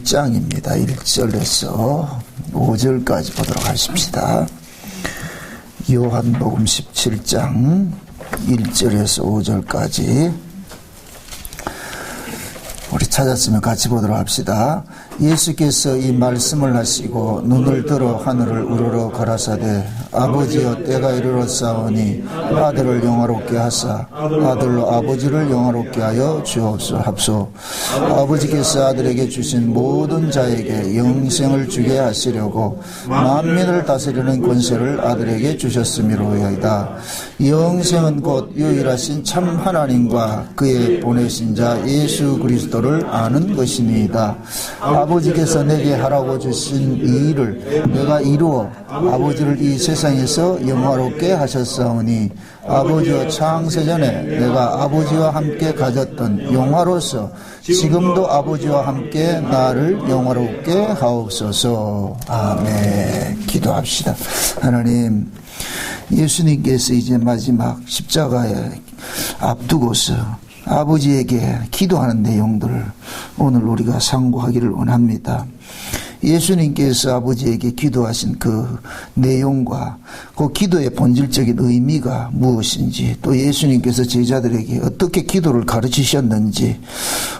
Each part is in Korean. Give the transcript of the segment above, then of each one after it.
17장입니다. 1절에서 5절까지 보도록 하십시다. 요한복음 17장 1절에서 5절까지 우리 찾았으면 같이 보도록 합시다. 예수께서 이 말씀을 하시고 눈을 들어 하늘을 우러러 가라사대 아버지여 때가 이르렀사오니 아들을 영화롭게 하사 아들로 아버지를 영화롭게 하여 주옵소서. 아버지께서 아들에게 주신 모든 자에게 영생을 주게 하시려고 만민을 다스리는 권세를 아들에게 주셨음이로이다. 영생은 곧 유일하신 참 하나님과 그의 보내신 자 예수 그리스도를 아는 것이니이다. 아버지께서 내게 하라고 주신 이 일을 내가 이루어 아버지를 이 세상에서 영화롭게 하셨사오니 아버지와 창세전에 내가 아버지와 함께 가졌던 영화로서 지금도 아버지와 함께 나를 영화롭게 하옵소서. 아멘. 기도합시다. 하나님, 예수님께서 이제 마지막 십자가에 앞두고서 아버지에게 기도하는 내용들을 오늘 우리가 상고하기를 원합니다. 예수님께서 아버지에게 기도하신 그 내용과 그 기도의 본질적인 의미가 무엇인지, 또 예수님께서 제자들에게 어떻게 기도를 가르치셨는지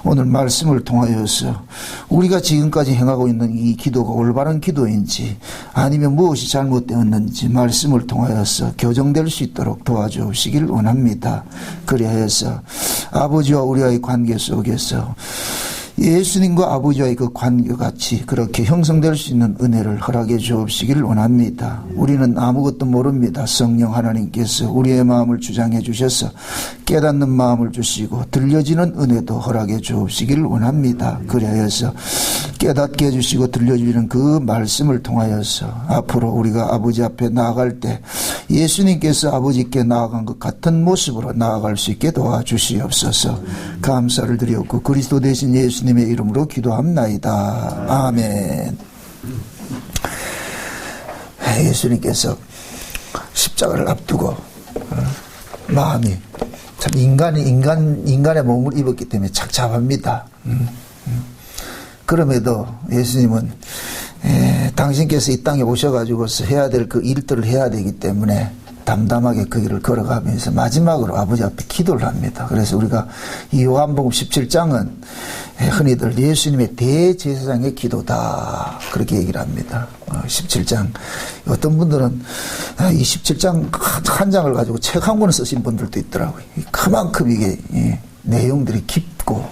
오늘 말씀을 통하여서 우리가 지금까지 행하고 있는 이 기도가 올바른 기도인지 아니면 무엇이 잘못되었는지 말씀을 통하여서 교정될 수 있도록 도와주시길 원합니다. 그리하여서 아버지와 우리와의 관계 속에서 예수님과 아버지와의 그 관계같이 그렇게 형성될 수 있는 은혜를 허락해 주옵시기를 원합니다. 우리는 아무것도 모릅니다. 성령 하나님께서 우리의 마음을 주장해 주셔서 깨닫는 마음을 주시고 들려지는 은혜도 허락해 주옵시기를 원합니다. 그리하여서 깨닫게 해주시고 들려주시는 그 말씀을 통하여서 앞으로 우리가 아버지 앞에 나아갈 때 예수님께서 아버지께 나아간 것 같은 모습으로 나아갈 수 있게 도와주시옵소서. 감사를 드렸고 그리스도 대신 예수님의 이름으로 기도합나이다. 아멘. 예수님께서 십자가를 앞두고 마음이 참 인간의 몸을 입었기 때문에 착잡합니다. 그럼에도 예수님은 당신께서 이 땅에 오셔가지고서 해야 될 그 일들을 해야 되기 때문에 담담하게 그 길을 걸어가면서 마지막으로 아버지 앞에 기도를 합니다. 그래서 우리가 이 요한복음 17장은 흔히들 예수님의 대제사장의 기도다 그렇게 얘기를 합니다. 17장 어떤 분들은 이 17장 한 장을 가지고 책 한 권을 쓰신 분들도 있더라고요. 그만큼 이게 내용들이 깊고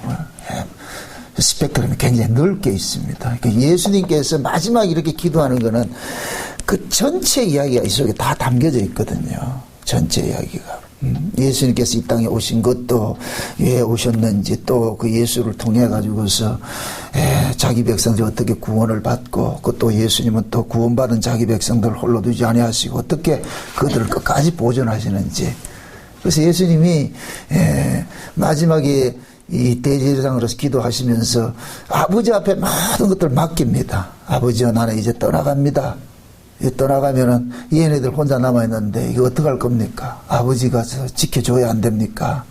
스펙트럼이 굉장히 넓게 있습니다. 예수님께서 마지막 이렇게 기도하는 거는 그 전체 이야기가 이 속에 다 담겨져 있거든요. 전체 이야기가. 예수님께서 이 땅에 오신 것도 왜 오셨는지, 또 그 예수를 통해 가지고서 자기 백성들이 어떻게 구원을 받고, 또 예수님은 또 구원받은 자기 백성들을 홀로 두지 아니하시고 어떻게 그들을 끝까지 보존하시는지. 그래서 예수님이 마지막에 이 대제사장으로서 기도하시면서 아버지 앞에 모든 것들을 맡깁니다. 아버지여, 나는 이제 떠나갑니다. 떠나가면은 얘네들 혼자 남아있는데 이거 어떡할 겁니까? 아버지가 지켜줘야 안 됩니까?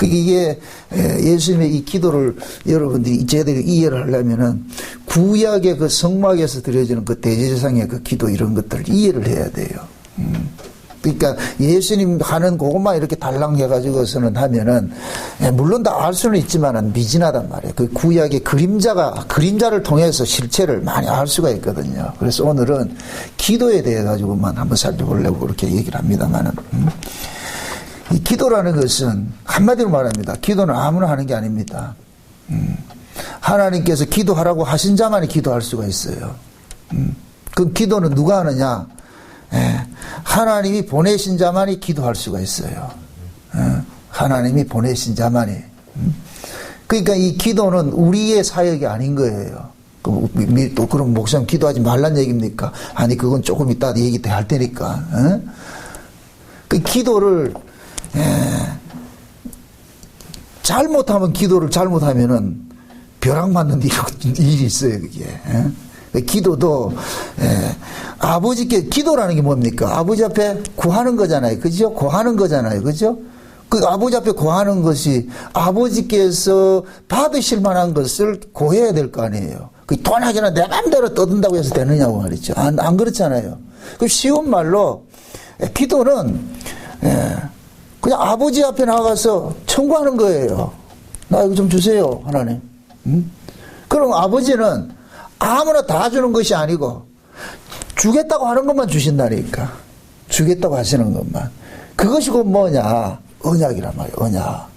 이게 예수님의 이 기도를 여러분들이 제대로 이해를 하려면은 구약의 그 성막에서 드려지는 그 대제사장의 그 기도 이런 것들을 이해를 해야 돼요. 그러니까 예수님 하는 그것만 이렇게 달랑해가지고서는 하면은 물론 다 알 수는 있지만은 미진하단 말이에요. 그 구약의 그림자를 통해서 실체를 많이 알 수가 있거든요. 그래서 오늘은 기도에 대해 가지고만 한번 살펴보려고 그렇게 얘기를 합니다만은 이 기도라는 것은 한마디로 말합니다. 기도는 아무나 하는 게 아닙니다. 하나님께서 기도하라고 하신 자만이 기도할 수가 있어요. 그 기도는 누가 하느냐? 하나님이 보내신 자만이 기도할 수가 있어요. 하나님이 보내신 자만이. 그러니까 이 기도는 우리의 사역이 아닌 거예요. 또 그럼 목사님 기도하지 말란 얘기입니까? 아니 그건 조금 이따 얘기 할 테니까. 그 기도를 잘못하면 기도를 잘못하면은 벼락 맞는 일이 있어요. 그게. 기도도 아버지께 기도라는 게 뭡니까? 아버지 앞에 구하는 거잖아요. 그죠? 구하는 거잖아요. 그죠? 그 아버지 앞에 구하는 것이 아버지께서 받으실 만한 것을 구해야 될 거 아니에요. 그 돈하기나 내 맘대로 떠든다고 해서 되느냐고 말이죠. 안 그렇잖아요. 그 쉬운 말로 기도는 그냥 아버지 앞에 나가서 청구하는 거예요. 나 이거 좀 주세요, 하나님. 그럼 아버지는 아무나 다 주는 것이 아니고 주겠다고 하는 것만 주신다니까. 주겠다고 하시는 것만. 그것이 곧 뭐냐? 언약이란 말이에요. 언약.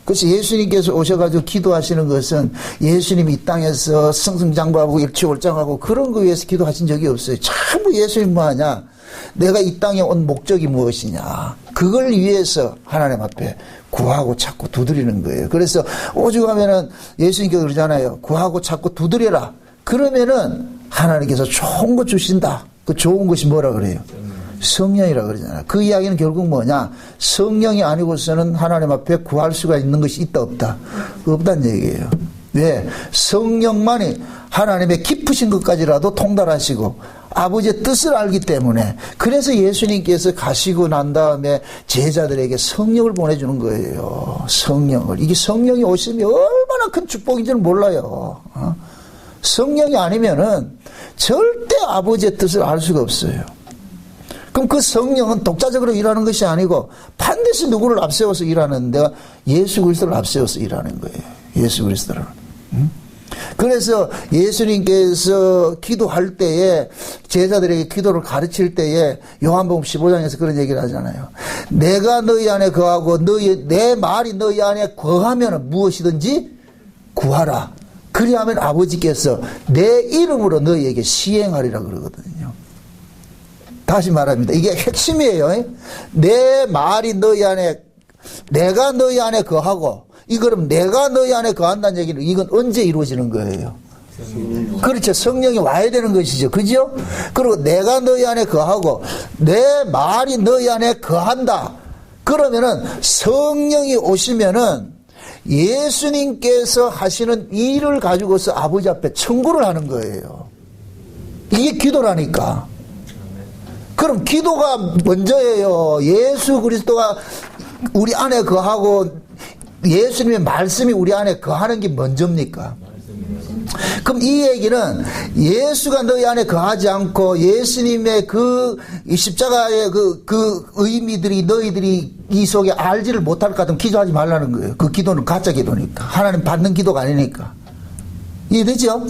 그래서 예수님께서 오셔가지고 기도하시는 것은 예수님이 이 땅에서 승승장구하고 일치월장하고 그런 거 위해서 기도하신 적이 없어요. 전부 예수님 뭐하냐? 내가 이 땅에 온 목적이 무엇이냐? 그걸 위해서 하나님 앞에 구하고 찾고 두드리는 거예요. 그래서 오죽하면은 예수님께서 그러잖아요. 구하고 찾고 두드려라. 그러면은 하나님께서 좋은 거 주신다. 그 좋은 것이 뭐라 그래요? 성령이라 그러잖아요. 그 이야기는 결국 뭐냐? 성령이 아니고서는 하나님 앞에 구할 수가 있는 것이 있다 없다? 없다는 얘기예요. 왜? 성령만이 하나님의 깊으신 것까지라도 통달하시고 아버지의 뜻을 알기 때문에 그래서 예수님께서 가시고 난 다음에 제자들에게 성령을 보내주는 거예요. 성령을. 이게 성령이 오시면 얼마나 큰 축복인지는 몰라요. 성령이 아니면은 절대 아버지의 뜻을 알 수가 없어요. 그럼 그 성령은 독자적으로 일하는 것이 아니고 반드시 누구를 앞세워서 일하는데 예수 그리스도를 앞세워서 일하는 거예요. 예수 그리스도를. 그래서 예수님께서 기도할 때에 제자들에게 기도를 가르칠 때에 요한복음 15장에서 그런 얘기를 하잖아요. 내가 너희 안에 거하고 내 말이 너희 안에 거하면 무엇이든지 구하라. 그리하면 아버지께서 내 이름으로 너희에게 시행하리라 그러거든요. 다시 말합니다. 이게 핵심이에요. 내 말이 너희 안에, 내가 너희 안에 거하고, 그럼 내가 너희 안에 거한다는 얘기는 이건 언제 이루어지는 거예요? 그렇죠. 성령이 와야 되는 것이죠. 그죠? 그리고 내가 너희 안에 거하고, 내 말이 너희 안에 거한다. 그러면은 성령이 오시면은 예수님께서 하시는 일을 가지고서 아버지 앞에 청구를 하는 거예요. 이게 기도라니까. 그럼 기도가 먼저예요. 예수 그리스도가 우리 안에 거하고 예수님의 말씀이 우리 안에 거하는 게 먼저입니까? 그럼 이 얘기는 예수가 너희 안에 거하지 않고 예수님의 그 십자가의 그 의미들이 너희들이 이 속에 알지를 못할 것 같으면 기도하지 말라는 거예요. 그 기도는 가짜 기도니까. 하나님 받는 기도가 아니니까. 이해되죠?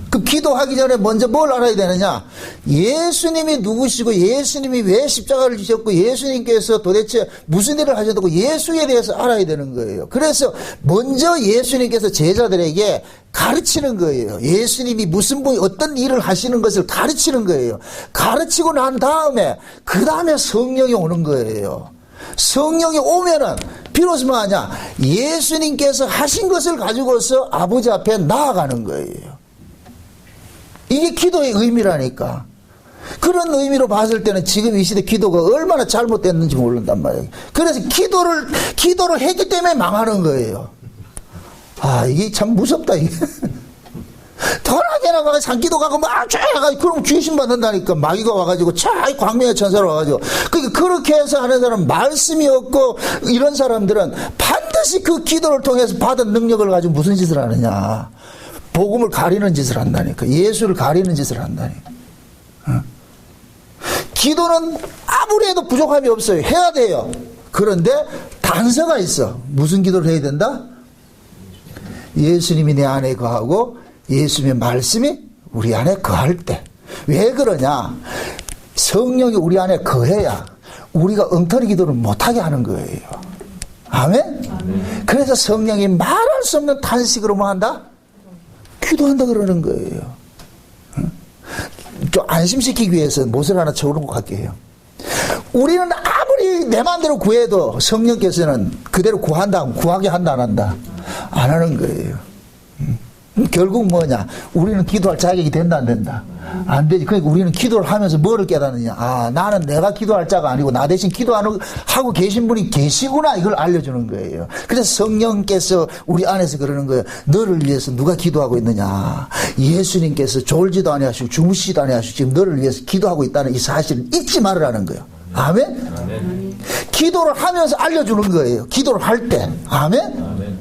그 기도하기 전에 먼저 뭘 알아야 되느냐? 예수님이 누구시고 예수님이 왜 십자가를 지셨고 예수님께서 도대체 무슨 일을 하셨다고 예수에 대해서 알아야 되는 거예요. 그래서 먼저 예수님께서 제자들에게 가르치는 거예요. 예수님이 무슨 분이 어떤 일을 하시는 것을 가르치는 거예요. 가르치고 난 다음에 그 다음에 성령이 오는 거예요. 성령이 오면은 비로소 뭐하냐? 예수님께서 하신 것을 가지고서 아버지 앞에 나아가는 거예요. 이게 기도의 의미라니까. 그런 의미로 봤을 때는 지금 이 시대 기도가 얼마나 잘못됐는지 모른단 말이에요. 그래서 기도를 했기 때문에 망하는 거예요. 이게 참 무섭다, 이게. 덜하게나 가서 산기도 가고 막 쫙 그럼 귀신 받는다니까. 마귀가 와가지고 쫙 광명의 천사로 와가지고. 그러니까 그렇게 해서 하는 사람은 말씀이 없고 이런 사람들은 반드시 그 기도를 통해서 받은 능력을 가지고 무슨 짓을 하느냐. 복음을 가리는 짓을 한다니까. 예수를 가리는 짓을 한다니까. 기도는 아무리 해도 부족함이 없어요. 해야 돼요. 그런데 단서가 있어. 무슨 기도를 해야 된다? 예수님이 내 안에 거하고 예수님의 말씀이 우리 안에 거할 때. 왜 그러냐? 성령이 우리 안에 거해야 우리가 엉터리 기도를 못하게 하는 거예요. 아멘? 그래서 성령이 말할 수 없는 탄식으로 뭐 한다? 기도한다 그러는 거예요. 좀 안심시키기 위해서 못을 하나 적어놓은 것 같게요. 우리는 아무리 내 마음대로 구해도 성령께서는 그대로 구하게 한다 안 한다? 안 하는 거예요. 결국 뭐냐? 우리는 기도할 자격이 된다 안 된다? 안 되지. 그러니까 우리는 기도를 하면서 뭐를 깨닫느냐? 나는 내가 기도할 자가 아니고 나 대신 하고 계신 분이 계시구나. 이걸 알려주는 거예요. 그래서 성령께서 우리 안에서 그러는 거예요. 너를 위해서 누가 기도하고 있느냐? 예수님께서 졸지도 아니하시고 주무시지도 아니하시고 지금 너를 위해서 기도하고 있다는 이 사실을 잊지 말으라는 거예요. 아멘? 기도를 하면서 알려주는 거예요. 기도를 할 때. 아멘?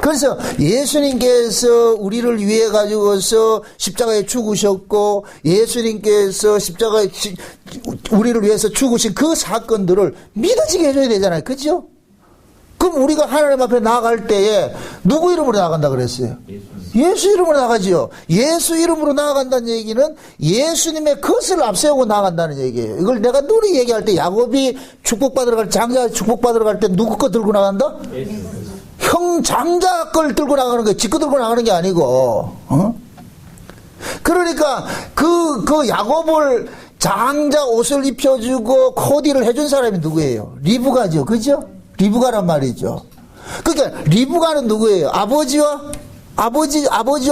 그래서 예수님께서 우리를 위해 가지고서 십자가에 죽으셨고, 예수님께서 십자가에 우리를 위해서 죽으신 그 사건들을 믿어지게 해줘야 되잖아요. 그죠? 그럼 우리가 하나님 앞에 나아갈 때에 누구 이름으로 나아간다 그랬어요? 예수 이름으로 나가지요. 예수 이름으로 나아간다는 얘기는 예수님의 것을 앞세우고 나아간다는 얘기예요. 이걸 내가 늘 얘기할 때, 야곱이 축복받으러 갈, 장자 축복받으러 갈 때 누구 거 들고 나간다? 형 장자 걸 들고 나가는 거예요. 지 거 들고 나가는 게 아니고. 그러니까 그 야곱을 장자 옷을 입혀주고 코디를 해준 사람이 누구예요? 리브가죠. 그죠? 리브가란 말이죠. 그러니까 리브가는 누구예요? 아버지와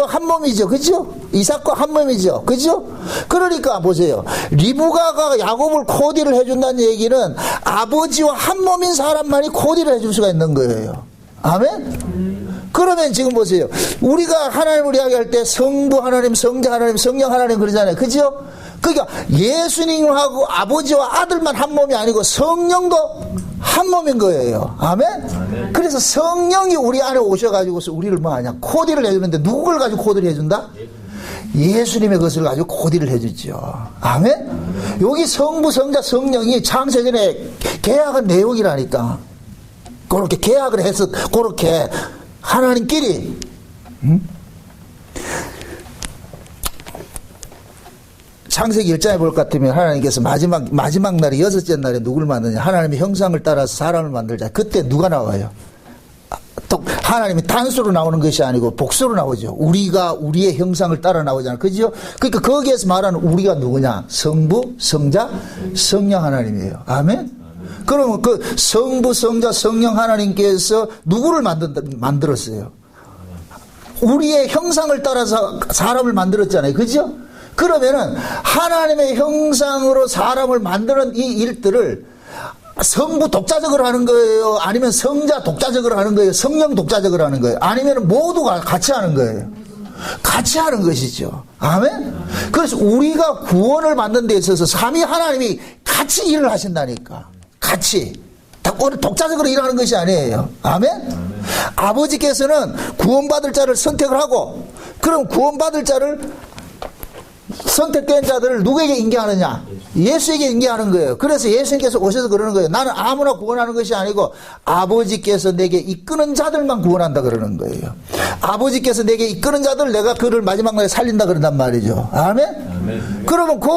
한 몸이죠. 그죠? 이삭과 한 몸이죠. 그죠? 그러니까 보세요. 리브가가 야곱을 코디를 해준다는 얘기는 아버지와 한 몸인 사람만이 코디를 해줄 수가 있는 거예요. 아멘? 그러면 지금 보세요. 우리가 하나님을 이야기할 때 성부 하나님, 성자 하나님, 성령 하나님 그러잖아요. 그죠? 그러니까 예수님하고 아버지와 아들만 한 몸이 아니고 성령도 한 몸인 거예요. 아멘? 그래서 성령이 우리 안에 오셔가지고서 우리를 뭐 하냐? 코디를 해주는데 누구를 가지고 코디를 해준다? 예수님의 것을 가지고 코디를 해주죠. 아멘? 여기 성부, 성자, 성령이 창세전에 계약한 내용이라니까. 그렇게 계약을 해서 그렇게 하나님끼리 창세기 1장에 볼 것 같으면 하나님께서 마지막 날에 여섯째 날에 누구를 만드냐? 하나님의 형상을 따라서 사람을 만들자. 그때 누가 나와요? 또 하나님이 단수로 나오는 것이 아니고 복수로 나오죠. 우리가 우리의 형상을 따라 나오잖아요. 그죠? 그러니까 거기에서 말하는 우리가 누구냐? 성부, 성자, 성령 하나님이에요. 아멘? 그러면 그 성부, 성자, 성령 하나님께서 누구를 만들었어요? 우리의 형상을 따라서 사람을 만들었잖아요. 그죠? 그러면은 하나님의 형상으로 사람을 만드는 이 일들을 성부 독자적으로 하는 거예요? 아니면 성자 독자적으로 하는 거예요? 성령 독자적으로 하는 거예요? 아니면 모두가 같이 하는 거예요? 같이 하는 것이죠. 아멘? 그래서 우리가 구원을 만드는 데 있어서 삼위 하나님이 같이 일을 하신다니까. 같이. 독자적으로 일하는 것이 아니에요. 아멘? 아버지께서는 구원받을 자를 선택을 하고, 그럼 구원받을 자를 선택된 자들을 누구에게 인계하느냐? 예수에게 인계하는 거예요. 그래서 예수님께서 오셔서 그러는 거예요. 나는 아무나 구원하는 것이 아니고 아버지께서 내게 이끄는 자들만 구원한다 그러는 거예요. 아버지께서 내게 이끄는 자들 내가 그를 마지막 날에 살린다 그런단 말이죠. 아멘? 그러면 그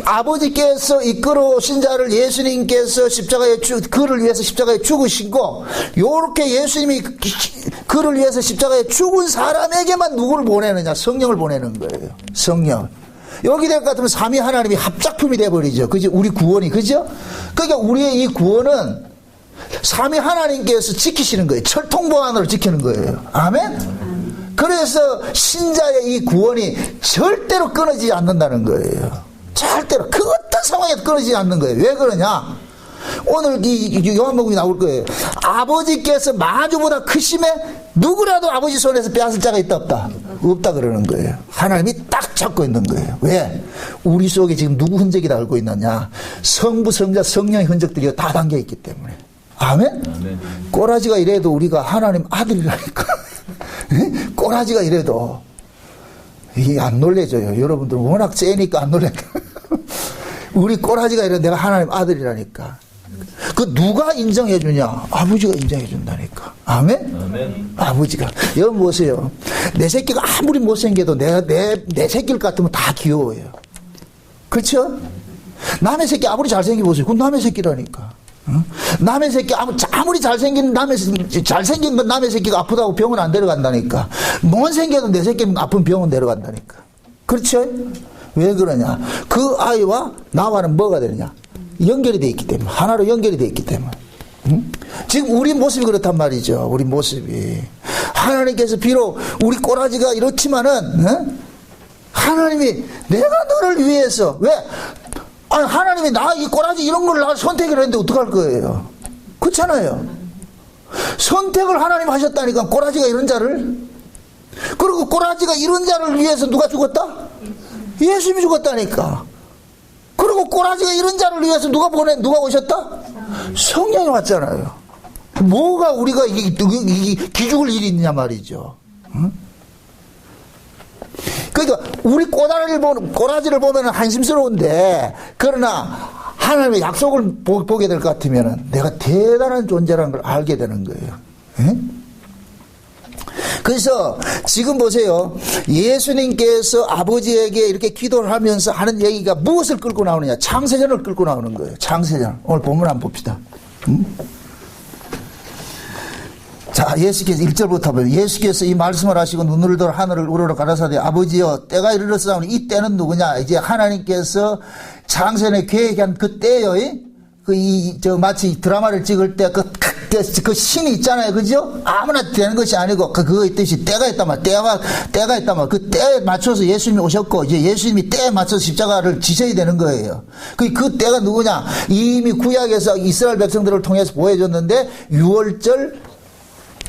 아버지께서 이끌어 오신 자를 예수님께서 십자가에 그를 위해서 십자가에 죽으시고, 요렇게 예수님이 그를 위해서 십자가에 죽은 사람에게만 누구를 보내느냐? 성령을 보내는 거예요. 성령. 여기 될 것 같으면 삼위 하나님이 합작품이 돼버리죠. 그죠? 우리 구원이. 그죠? 그러니까 우리의 이 구원은 삼위 하나님께서 지키시는 거예요. 철통보안으로 지키는 거예요. 아멘? 그래서 신자의 이 구원이 절대로 끊어지지 않는다는 거예요. 절대로. 그 어떤 상황에도 끊어지지 않는 거예요. 왜 그러냐? 오늘 이 요한복음이 나올 거예요. 아버지께서 마주보다 크심에 누구라도 아버지 손에서 빼앗을 자가 있다 없다? 없다 그러는 거예요. 하나님이 딱 잡고 있는 거예요. 왜? 우리 속에 지금 누구 흔적이 달고 있느냐? 성부, 성자, 성령의 흔적들이 다 담겨 있기 때문에. 아멘? 아멘. 꼬라지가 이래도 우리가 하나님 아들이라니까. 꼬라지가 이래도 이게 안 놀래져요. 여러분들 워낙 세니까 안 놀래요. 우리 꼬라지가 이래도 내가 하나님 아들이라니까. 그 누가 인정해 주냐? 아버지가 인정해 준다니까. 아멘? 아멘. 아버지가. 여러분 보세요. 내 새끼가 아무리 못생겨도 내 새끼를 같으면 다 귀여워요. 그렇죠? 남의 새끼 아무리 잘생겨 보세요. 그건 남의 새끼라니까. 응? 남의 새끼 아무리 잘생긴 건 남의 새끼가 아프다고 병원 안 데려간다니까. 못생겨도 내 새끼 아픈 병원 데려간다니까. 그렇죠? 왜 그러냐? 그 아이와 나와는 뭐가 되느냐? 연결이 되어 있기 때문에. 하나로 연결이 되어 있기 때문에. 응? 지금 우리 모습이 그렇단 말이죠. 우리 모습이. 하나님께서 비록 우리 꼬라지가 이렇지만은, 응? 하나님이 내가 너를 위해서, 왜? 아니, 하나님이 이 꼬라지 이런 걸 나 선택을 했는데 어떡할 거예요? 그렇잖아요. 선택을 하나님 하셨다니까, 꼬라지가 이런 자를. 그리고 꼬라지가 이런 자를 위해서 누가 죽었다? 예수님이 죽었다니까. 그리고 꼬라지가 이런 자를 위해서 누가 오셨다? 성령이 왔잖아요. 뭐가 우리가 기죽을 일이 있냐 말이죠. 응? 그러니까 우리 꼬라지를 보면 한심스러운데, 그러나 하나님의 약속을 보게 될 것 같으면 내가 대단한 존재라는 걸 알게 되는 거예요. 응? 그래서 지금 보세요. 예수님께서 아버지에게 이렇게 기도를 하면서 하는 얘기가 무엇을 끌고 나오느냐? 창세전을 끌고 나오는 거예요. 창세전. 오늘 본문 한번 봅시다. 자, 예수께서 1절부터 보면, 예수께서 이 말씀을 하시고 눈을 들어 하늘을 우러러 가라사대 아버지여 때가 이르렀사오니 이 때는 누구냐? 이제 하나님께서 창세전에 계획한 그 때요. 마치 드라마를 찍을 때 그 신이 있잖아요. 그죠? 아무나 되는 것이 아니고, 그거 있듯이 때가 있단 때가 있단 말. 그 때에 맞춰서 예수님이 오셨고, 이제 예수님이 때에 맞춰서 십자가를 지셔야 되는 거예요. 그 때가 누구냐? 이미 구약에서 이스라엘 백성들을 통해서 보여줬는데, 6월절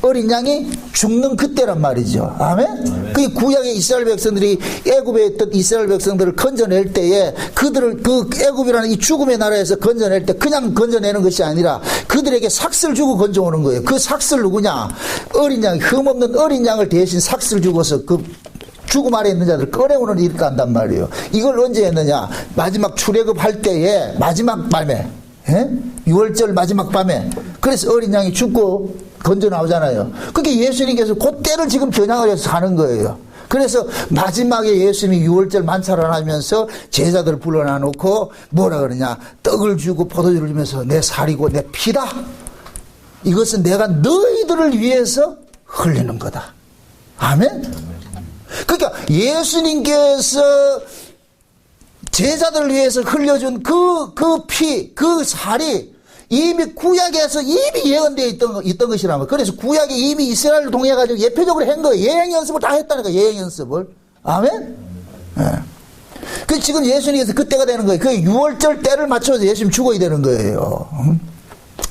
어린 양이 죽는 그때란 말이죠. 아멘? 그 구약의 이스라엘 백성들이 애굽에 있던 이스라엘 백성들을 건져낼 때에 그들을 그 애굽이라는 이 죽음의 나라에서 건져낼 때 그냥 건져내는 것이 아니라 그들에게 삭스를 주고 건져오는 거예요. 그 삭스를 누구냐? 어린 양, 흠없는 어린 양을 대신 삭스를 주고서 그 죽음 아래 있는 자들 꺼내오는 일을 한단 말이에요. 이걸 언제 했느냐? 마지막 출애굽할 때에 마지막 밤에, 6월절 마지막 밤에. 그래서 어린 양이 죽고 건져 나오잖아요. 그게 예수님께서 그 때를 지금 겨냥을 해서 사는 거예요. 그래서 마지막에 예수님이 6월절 만찬을 하면서 제자들을 불러놔 놓고 뭐라 그러냐? 떡을 주고 포도주를 주면서 내 살이고 내 피다. 이것은 내가 너희들을 위해서 흘리는 거다. 아멘? 그러니까 예수님께서 제자들을 위해서 흘려준 그 피, 그 살이 이미 구약에서 이미 예언되어 있던 것이라면. 그래서 구약에 이미 이스라엘을 통해가지고 예표적으로 한 거예요. 예행 연습을 다 했다니까, 예행 연습을. 아멘? 네. 그 지금 예수님께서 그때가 되는 거예요. 그 6월절 때를 맞춰서 예수님 죽어야 되는 거예요.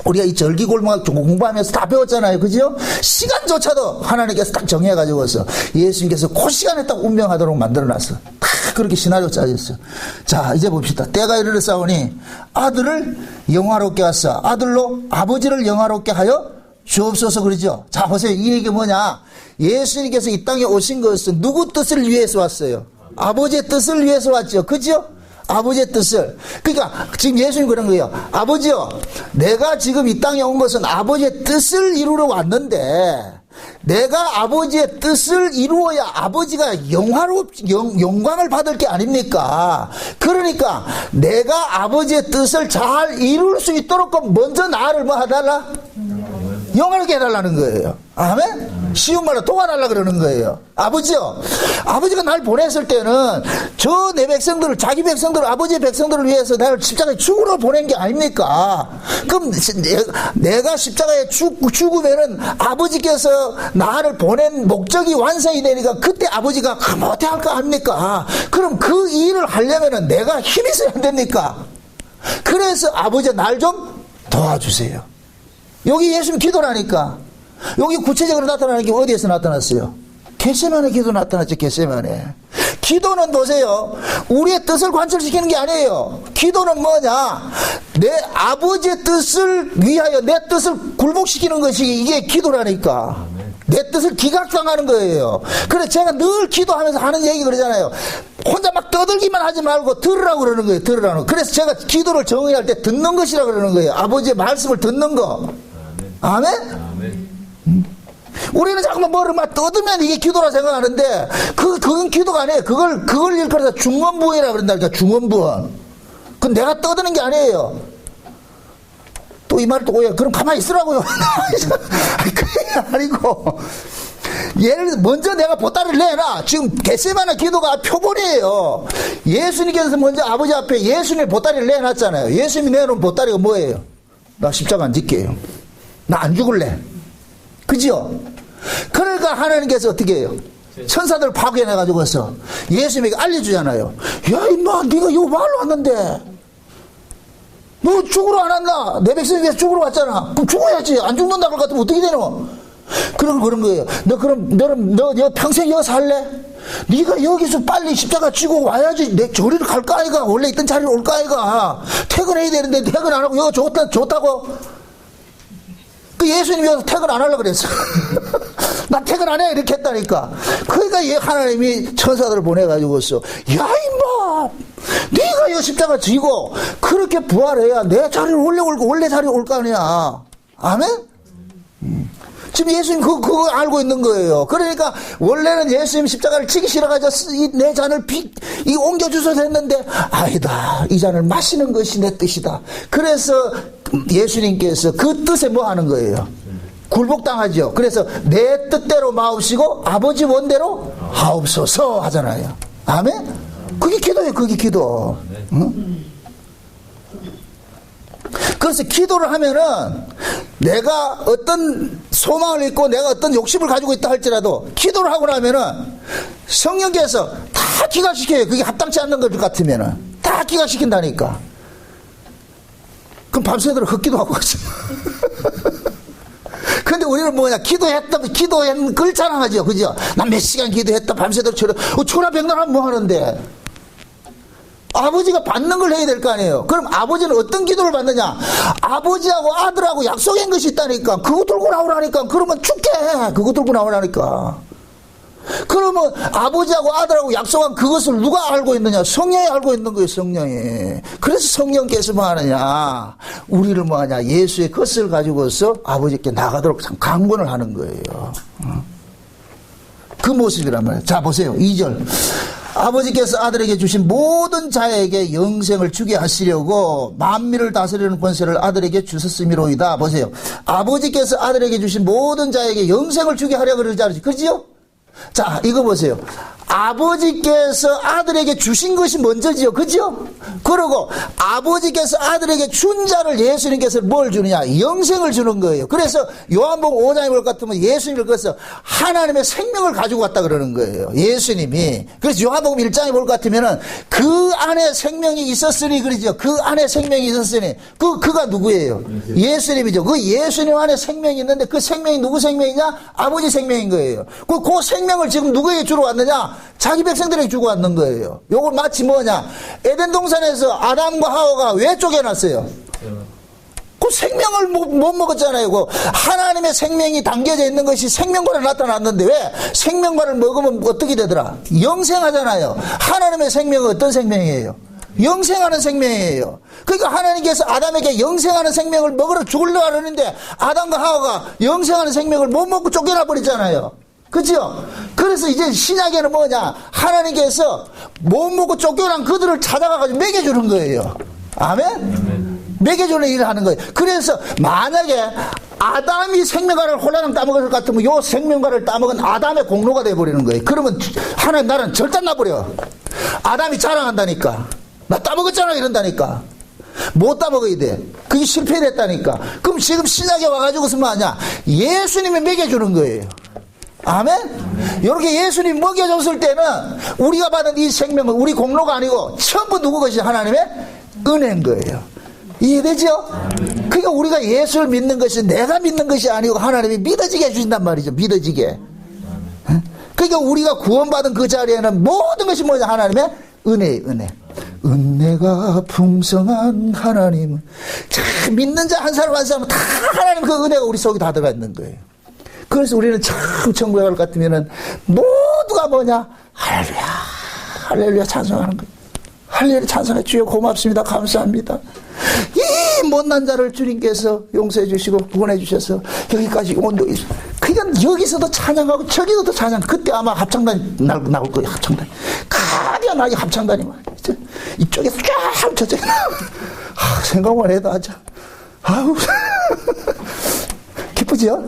우리가 이 절기골목 공부하면서 다 배웠잖아요. 그죠? 시간조차도 하나님께서 딱 정해가지고서 예수님께서 그 시간에 딱 운명하도록 만들어놨어. 다 그렇게 시나리오 짜졌어요. 자, 이제 봅시다. 때가 이르렀사오니 아들을 영화롭게 하사 아들로 아버지를 영화롭게 하여 주옵소서. 그러죠? 자, 보세요. 이 얘기 뭐냐? 예수님께서 이 땅에 오신 것은 누구 뜻을 위해서 왔어요? 아버지의 뜻을 위해서 왔죠. 그죠? 아버지의 뜻을. 그러니까 지금 예수님 그런 거예요. 아버지요, 내가 지금 이 땅에 온 것은 아버지의 뜻을 이루러 왔는데 내가 아버지의 뜻을 이루어야 아버지가 영광을 받을 게 아닙니까? 그러니까 내가 아버지의 뜻을 잘 이룰 수 있도록 먼저 나를 뭐 해달라? 영화롭게 해달라는 거예요. 아멘? 쉬운 말로 도와달라 그러는 거예요. 아버지요, 아버지가 날 보냈을 때는 저 내 백성들을, 자기 백성들을, 아버지의 백성들을 위해서 나를 십자가에 죽으러 보낸 게 아닙니까? 그럼 내가 십자가에 죽으면은 아버지께서 나를 보낸 목적이 완성이 되니까 그때 아버지가 어떻게 할까 합니까? 그럼 그 일을 하려면은 내가 힘이 있어야 안 됩니까? 그래서 아버지 날 좀 도와주세요. 여기 예수님 기도라니까. 여기 구체적으로 나타나는 게 어디에서 나타났어요? 겟세마네 기도 나타났죠. 겟세마네. 기도는 보세요. 우리의 뜻을 관철시키는 게 아니에요. 기도는 뭐냐? 내 아버지의 뜻을 위하여 내 뜻을 굴복시키는 것이 이게 기도라니까. 내 뜻을 기각당하는 거예요. 그래서 제가 늘 기도하면서 하는 얘기 그러잖아요. 혼자 막 떠들기만 하지 말고 들으라고 그러는 거예요. 들으라고. 그래서 제가 기도를 정의할 때 듣는 것이라고 그러는 거예요. 아버지의 말씀을 듣는 거. 아멘? 아멘. 우리는 자꾸만 뭐를 막 떠들면 이게 기도라 생각하는데 그건 기도가 아니에요. 그걸 일컬어서 중언부언이라 그런다니까. 중언부언. 그건 내가 떠드는 게 아니에요. 또 이 말을 또 오해. 그럼 가만히 있으라고요. 그게 아니고 예를 들어 먼저 내가 보따리를 내놔. 지금 겟세마네 기도가 표본이에요. 예수님께서 먼저 아버지 앞에 예수님의 보따리를 내놨잖아요. 예수님이 내놓은 보따리가 뭐예요? 나 십자가 안 질게요. 나 안 죽을래. 그죠? 그러니까 하나님께서 어떻게 해요? 천사들 파괴해가지고서 예수님에게 알려주잖아요. 야, 임마, 네가 여기 말로 왔는데 너 죽으러 안 왔나? 내 백성을 위해서 죽으러 왔잖아. 그럼 죽어야지. 안 죽는다 그럴 것 같으면 어떻게 되노? 그런 거예요. 너 평생 여기 살래? 네가 여기서 빨리 십자가 지고 와야지 내 저리를 갈까 아이가. 원래 있던 자리로 올까 아이가. 퇴근해야 되는데 퇴근 안 하고 여기 좋다고. 그 예수님이 와서 퇴근 안 하려고 그랬어. 나 퇴근 안 해 이렇게 했다니까. 그러니까 하나님이 천사들을 보내가지고서 야 임마 네가 이 십자가 지고 그렇게 부활해야 내 자리를 원래 자리에 올 거 아니야. 아멘? 지금 예수님 그거 알고 있는 거예요. 그러니까 원래는 예수님 십자가를 지기 싫어가지고 내 잔을 옮겨주셔서 했는데 아니다. 이 잔을 마시는 것이 내 뜻이다. 그래서 예수님께서 그 뜻에 뭐 하는 거예요? 굴복당하죠. 그래서 내 뜻대로 마옵시고 아버지 원대로 하옵소서 하잖아요. 아멘? 그게 기도예요. 그게 기도. 응? 그래서 기도를 하면은 내가 어떤 소망을 잊고 내가 어떤 욕심을 가지고 있다 할지라도 기도를 하고 나면은 성령께서 다 기각시켜요. 그게 합당치 않는 것 같으면은 다 기각시킨다니까. 그럼 밤새도록 헛기도하고 있어. 근데 우리는 뭐냐, 기도한 걸 자랑하죠. 그죠? 난 몇 시간 기도했다, 밤새도록 초라백날하면 뭐 하는데? 아버지가 받는 걸 해야 될 거 아니에요. 그럼 아버지는 어떤 기도를 받느냐? 아버지하고 아들하고 약속한 것이 있다니까. 그거 들고 나오라니까. 그러면 죽게 해. 그거 들고 나오라니까. 그러면 아버지하고 아들하고 약속한 그것을 누가 알고 있느냐? 성령이 알고 있는 거예요. 성령이. 그래서 성령께서 뭐 하느냐? 우리를 뭐 하냐? 예수의 것을 가지고서 아버지께 나가도록 강권을 하는 거예요. 그 모습이란 말이에요. 자 보세요. 2절. 아버지께서 아들에게 주신 모든 자에게 영생을 주게 하시려고 만민을 다스리는 권세를 아들에게 주셨음이로이다. 보세요. 아버지께서 아들에게 주신 모든 자에게 영생을 주게 하려고 그러지. 그렇지요? 자, 이거 보세요. 아버지께서 아들에게 주신 것이 먼저지요. 그죠? 그리고 아버지께서 아들에게 준 자를 예수님께서 뭘 주느냐? 영생을 주는 거예요. 그래서 요한복음 5장에 볼 것 같으면 예수님을 그래서 하나님의 생명을 가지고 왔다 그러는 거예요. 예수님이. 그래서 요한복음 1장에 볼 것 같으면은 그 안에 생명이 있었으니 그러죠. 그 안에 생명이 있었으니 그가 누구예요? 예수님이죠. 그 예수님 안에 생명이 있는데 그 생명이 누구 생명이냐? 아버지 생명인 거예요. 그 생명을 지금 누구에게 주러 왔느냐? 자기 백성들에게 주고 왔는 거예요. 요걸 마치 뭐냐? 에덴 동산에서 아담과 하와가 왜 쪼개놨어요? 그 생명을 못 먹었잖아요. 그 하나님의 생명이 담겨져 있는 것이 생명과를 나타났는데 왜? 생명과를 먹으면 어떻게 되더라? 영생하잖아요. 하나님의 생명은 어떤 생명이에요? 영생하는 생명이에요. 그러니까 하나님께서 아담에게 영생하는 생명을 먹으러 주려고 하는데 아담과 하와가 영생하는 생명을 못 먹고 쫓겨나 버렸잖아요. 그죠? 그래서 이제 신약에는 뭐냐? 하나님께서 못 먹고 쫓겨난 그들을 찾아가가지고 먹여주는 거예요. 아멘? 먹여주는 일을 하는 거예요. 그래서 만약에 아담이 생명과를 홀라당 따먹을 것 같으면 요 생명과를 따먹은 아담의 공로가 돼버리는 거예요. 그러면 하나님 나라는 절단 나버려. 아담이 자랑한다니까. 나 따먹었잖아 이런다니까. 못 따먹어야 돼. 그게 실패했다니까. 그럼 지금 신약에 와가지고서 뭐하냐? 예수님이 먹여주는 거예요. 아멘? 이렇게 예수님 먹여줬을 때는 우리가 받은 이 생명은 우리 공로가 아니고 전부 누구 것이 하나님의 은혜인 거예요. 이해되죠? 그러니까 우리가 예수를 믿는 것이 내가 믿는 것이 아니고 하나님이 믿어지게 해주신단 말이죠. 믿어지게. 그러니까 우리가 구원받은 그 자리에는 모든 것이 뭐냐? 하나님의 은혜예요. 은혜. 은혜가 풍성한 하나님은 참 믿는 자 한 사람 한 사람은 다 하나님 그 은혜가 우리 속에 다 들어가 있는 거예요. 그래서 우리는 참 천국에 갈 것 같으면은 모두가 뭐냐? 할렐루야, 할렐루야 찬송하는 거예요. 할렐루야 찬송해 주여 고맙습니다. 감사합니다. 이 못난 자를 주님께서 용서해 주시고 구원해 주셔서 여기까지 온 있어. 그러니까 여기서도 찬양하고 저기서도 찬양. 그때 아마 합창단이 나올 거예요. 합창단이. 가디야 나게 합창단이 말이죠. 이쪽에서 쫙 저쪽에 생각만 해도 아주 아우 기쁘죠?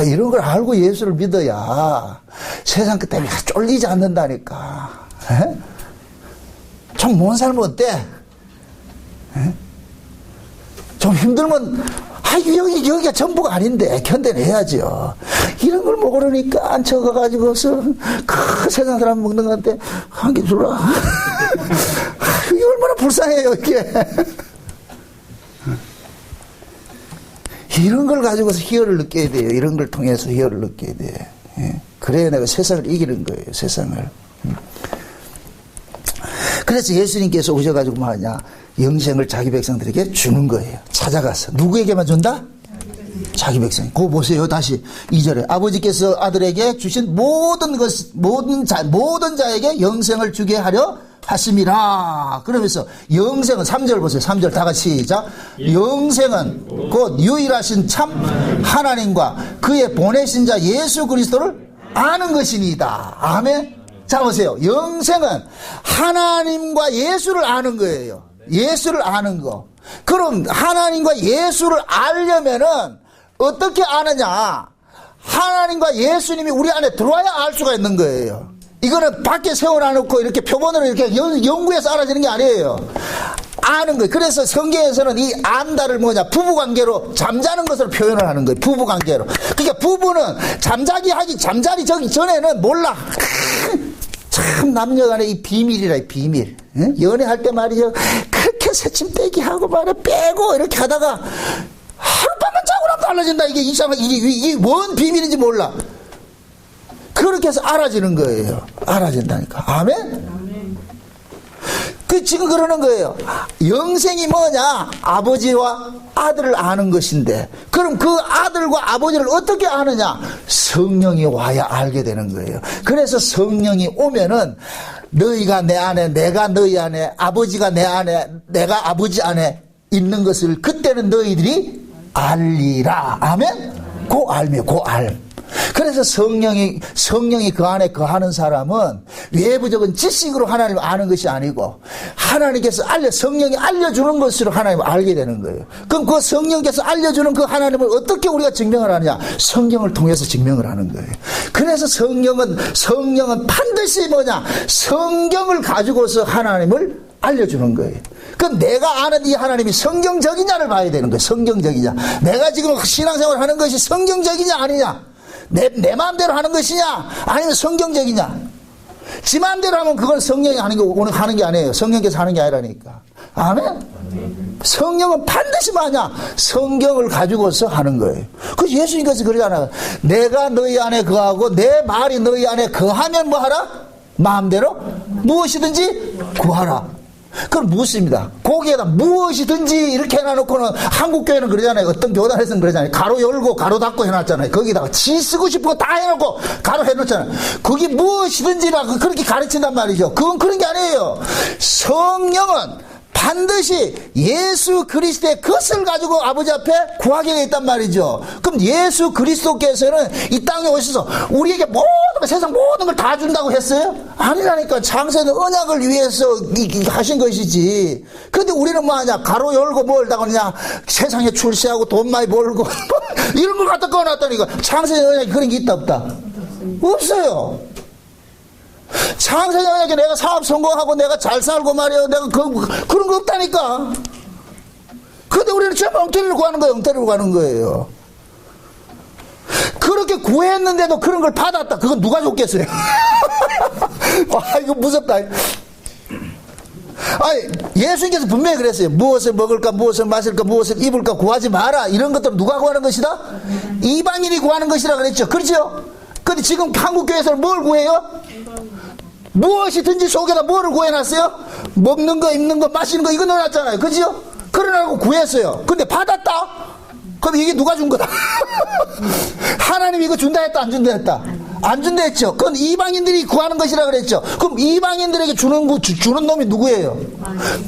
이런 걸 알고 예수를 믿어야 세상 그 때문에 쫄리지 않는다니까. 좀 못 살면 어때? 좀 힘들면 여기가 전부가 아닌데 견뎌내야죠. 이런 걸 먹으려니까 안 적어가지고서 그 세상 사람 먹는 건데 한 개 주라. 이게 얼마나 불쌍해요 이게. 이런 걸 가지고서 희열을 느껴야 돼요. 이런 걸 통해서 희열을 느껴야 돼요. 그래야 내가 세상을 이기는 거예요, 세상을. 그래서 예수님께서 오셔가지고 뭐하냐, 영생을 자기 백성들에게 주는 거예요. 찾아가서. 누구에게만 준다? 자기 백성. 그거 보세요. 다시 2절에 아버지께서 아들에게 주신 모든 자에게 영생을 주게 하려 하심이라. 그러면서 영생은 3절 보세요. 3절 다 같이 시작. 영생은 곧 유일하신 참 하나님과 그의 보내신 자 예수 그리스도를 아는 것이니이다. 아멘. 자 보세요. 영생은 하나님과 예수를 아는 거예요. 예수를 아는 거. 그럼 하나님과 예수를 알려면은 어떻게 아느냐? 하나님과 예수님이 우리 안에 들어와야 알 수가 있는 거예요. 이거는 밖에 세워놔놓고 이렇게 표본으로 이렇게 연구해서 알아지는 게 아니에요. 아는 거예요. 그래서 성경에서는 이 안다를 뭐냐, 부부관계로 잠자는 것으로 표현을 하는 거예요. 부부관계로. 그러니까 부부는 잠자기 전에는 몰라. 참 남녀간의 이 비밀이라, 이 비밀. 응? 연애할 때 말이죠. 그렇게 새침대기 하고 말이야 빼고 이렇게 하다가 하룻밤만 자고 나면 달라진다. 이게 이상한, 이게 뭔 비밀인지 몰라. 그렇게 해서 알아지는 거예요. 알아진다니까. 아멘? 지금 그러는 거예요. 영생이 뭐냐? 아버지와 아들을 아는 것인데, 그럼 그 아들과 아버지를 어떻게 아느냐? 성령이 와야 알게 되는 거예요. 그래서 성령이 오면은 너희가 내 안에, 내가 너희 안에, 아버지가 내 안에, 내가 아버지 안에 있는 것을 그때는 너희들이 알리라. 아멘? 그 알며, 그 알. 그래서 성령이 그 안에 거하는 사람은 외부적인 지식으로 하나님을 아는 것이 아니고 하나님께서 성령이 알려주는 것으로 하나님을 알게 되는 거예요. 그럼 그 성령께서 알려주는 그 하나님을 어떻게 우리가 증명을 하느냐? 성경을 통해서 증명을 하는 거예요. 그래서 성령은 반드시 뭐냐? 성경을 가지고서 하나님을 알려주는 거예요. 그럼 내가 아는 이 하나님이 성경적이냐를 봐야 되는 거예요. 성경적이냐. 내가 지금 신앙생활 하는 것이 성경적이냐 아니냐. 내 마음대로 하는 것이냐 아니면 성경적이냐. 지 마음대로 하면 그건 성령이 하는 게 아니에요. 성령께서 하는 게 아니라니까. 아멘. 성령은 반드시 뭐냐? 성경을 가지고서 하는 거예요. 그래서 예수님께서 그러잖아요. 내가 너희 안에 거하고 내 말이 너희 안에 거하면 뭐 하라? 마음대로 무엇이든지 구하라. 그럼 묻습니다. 거기에다 무엇이든지 이렇게 해놔놓고는 한국교회는 그러잖아요. 어떤 교단에서는 그러잖아요. 가로 열고 가로 닫고 해놨잖아요. 거기다가 지 쓰고 싶은 거 다 해놓고 가로 해놓잖아요. 그게 무엇이든지라고 그렇게 가르친단 말이죠. 그건 그런 게 아니에요. 성령은 반드시 예수 그리스도의 것을 가지고 아버지 앞에 구하게 돼 있단 말이죠. 그럼 예수 그리스도께서는 이 땅에 오셔서 우리에게 세상 모든 걸 다 준다고 했어요? 아니라니까. 창세는 언약을 위해서 하신 것이지. 근데 우리는 뭐 하냐? 가로 열고 멀다가 그냥 세상에 출세하고 돈 많이 벌고 이런 걸 갖다 꺼놨다니까. 창세는 언약이 그런 게 있다 없다? 없어요. 창세전에 내가 사업 성공하고 내가 잘 살고 말이야. 내가 그런 거 없다니까. 근데 우리는 전부 엉터리를 구하는 거예요. 엉터리를 구하는 거예요. 그렇게 구했는데도 그런 걸 받았다. 그건 누가 줬겠어요? 와, 이거 무섭다. 아니, 예수님께서 분명히 그랬어요. 무엇을 먹을까, 무엇을 마실까, 무엇을 입을까 구하지 마라. 이런 것들은 누가 구하는 것이다? 이방인이 구하는 것이라 그랬죠. 그렇죠? 근데 지금 한국교회에서는 뭘 구해요? 무엇이든지 속에다 뭐를 구해놨어요? 먹는 거, 입는 거, 마시는 거 이거 넣어놨잖아요. 그죠? 그러라고 구했어요. 근데 받았다? 그럼 이게 누가 준 거다? 하나님이 이거 준다 했다 안 준다 했다? 안 준다 했죠. 그건 이방인들이 구하는 것이라 그랬죠. 그럼 이방인들에게 주는 놈이 누구예요?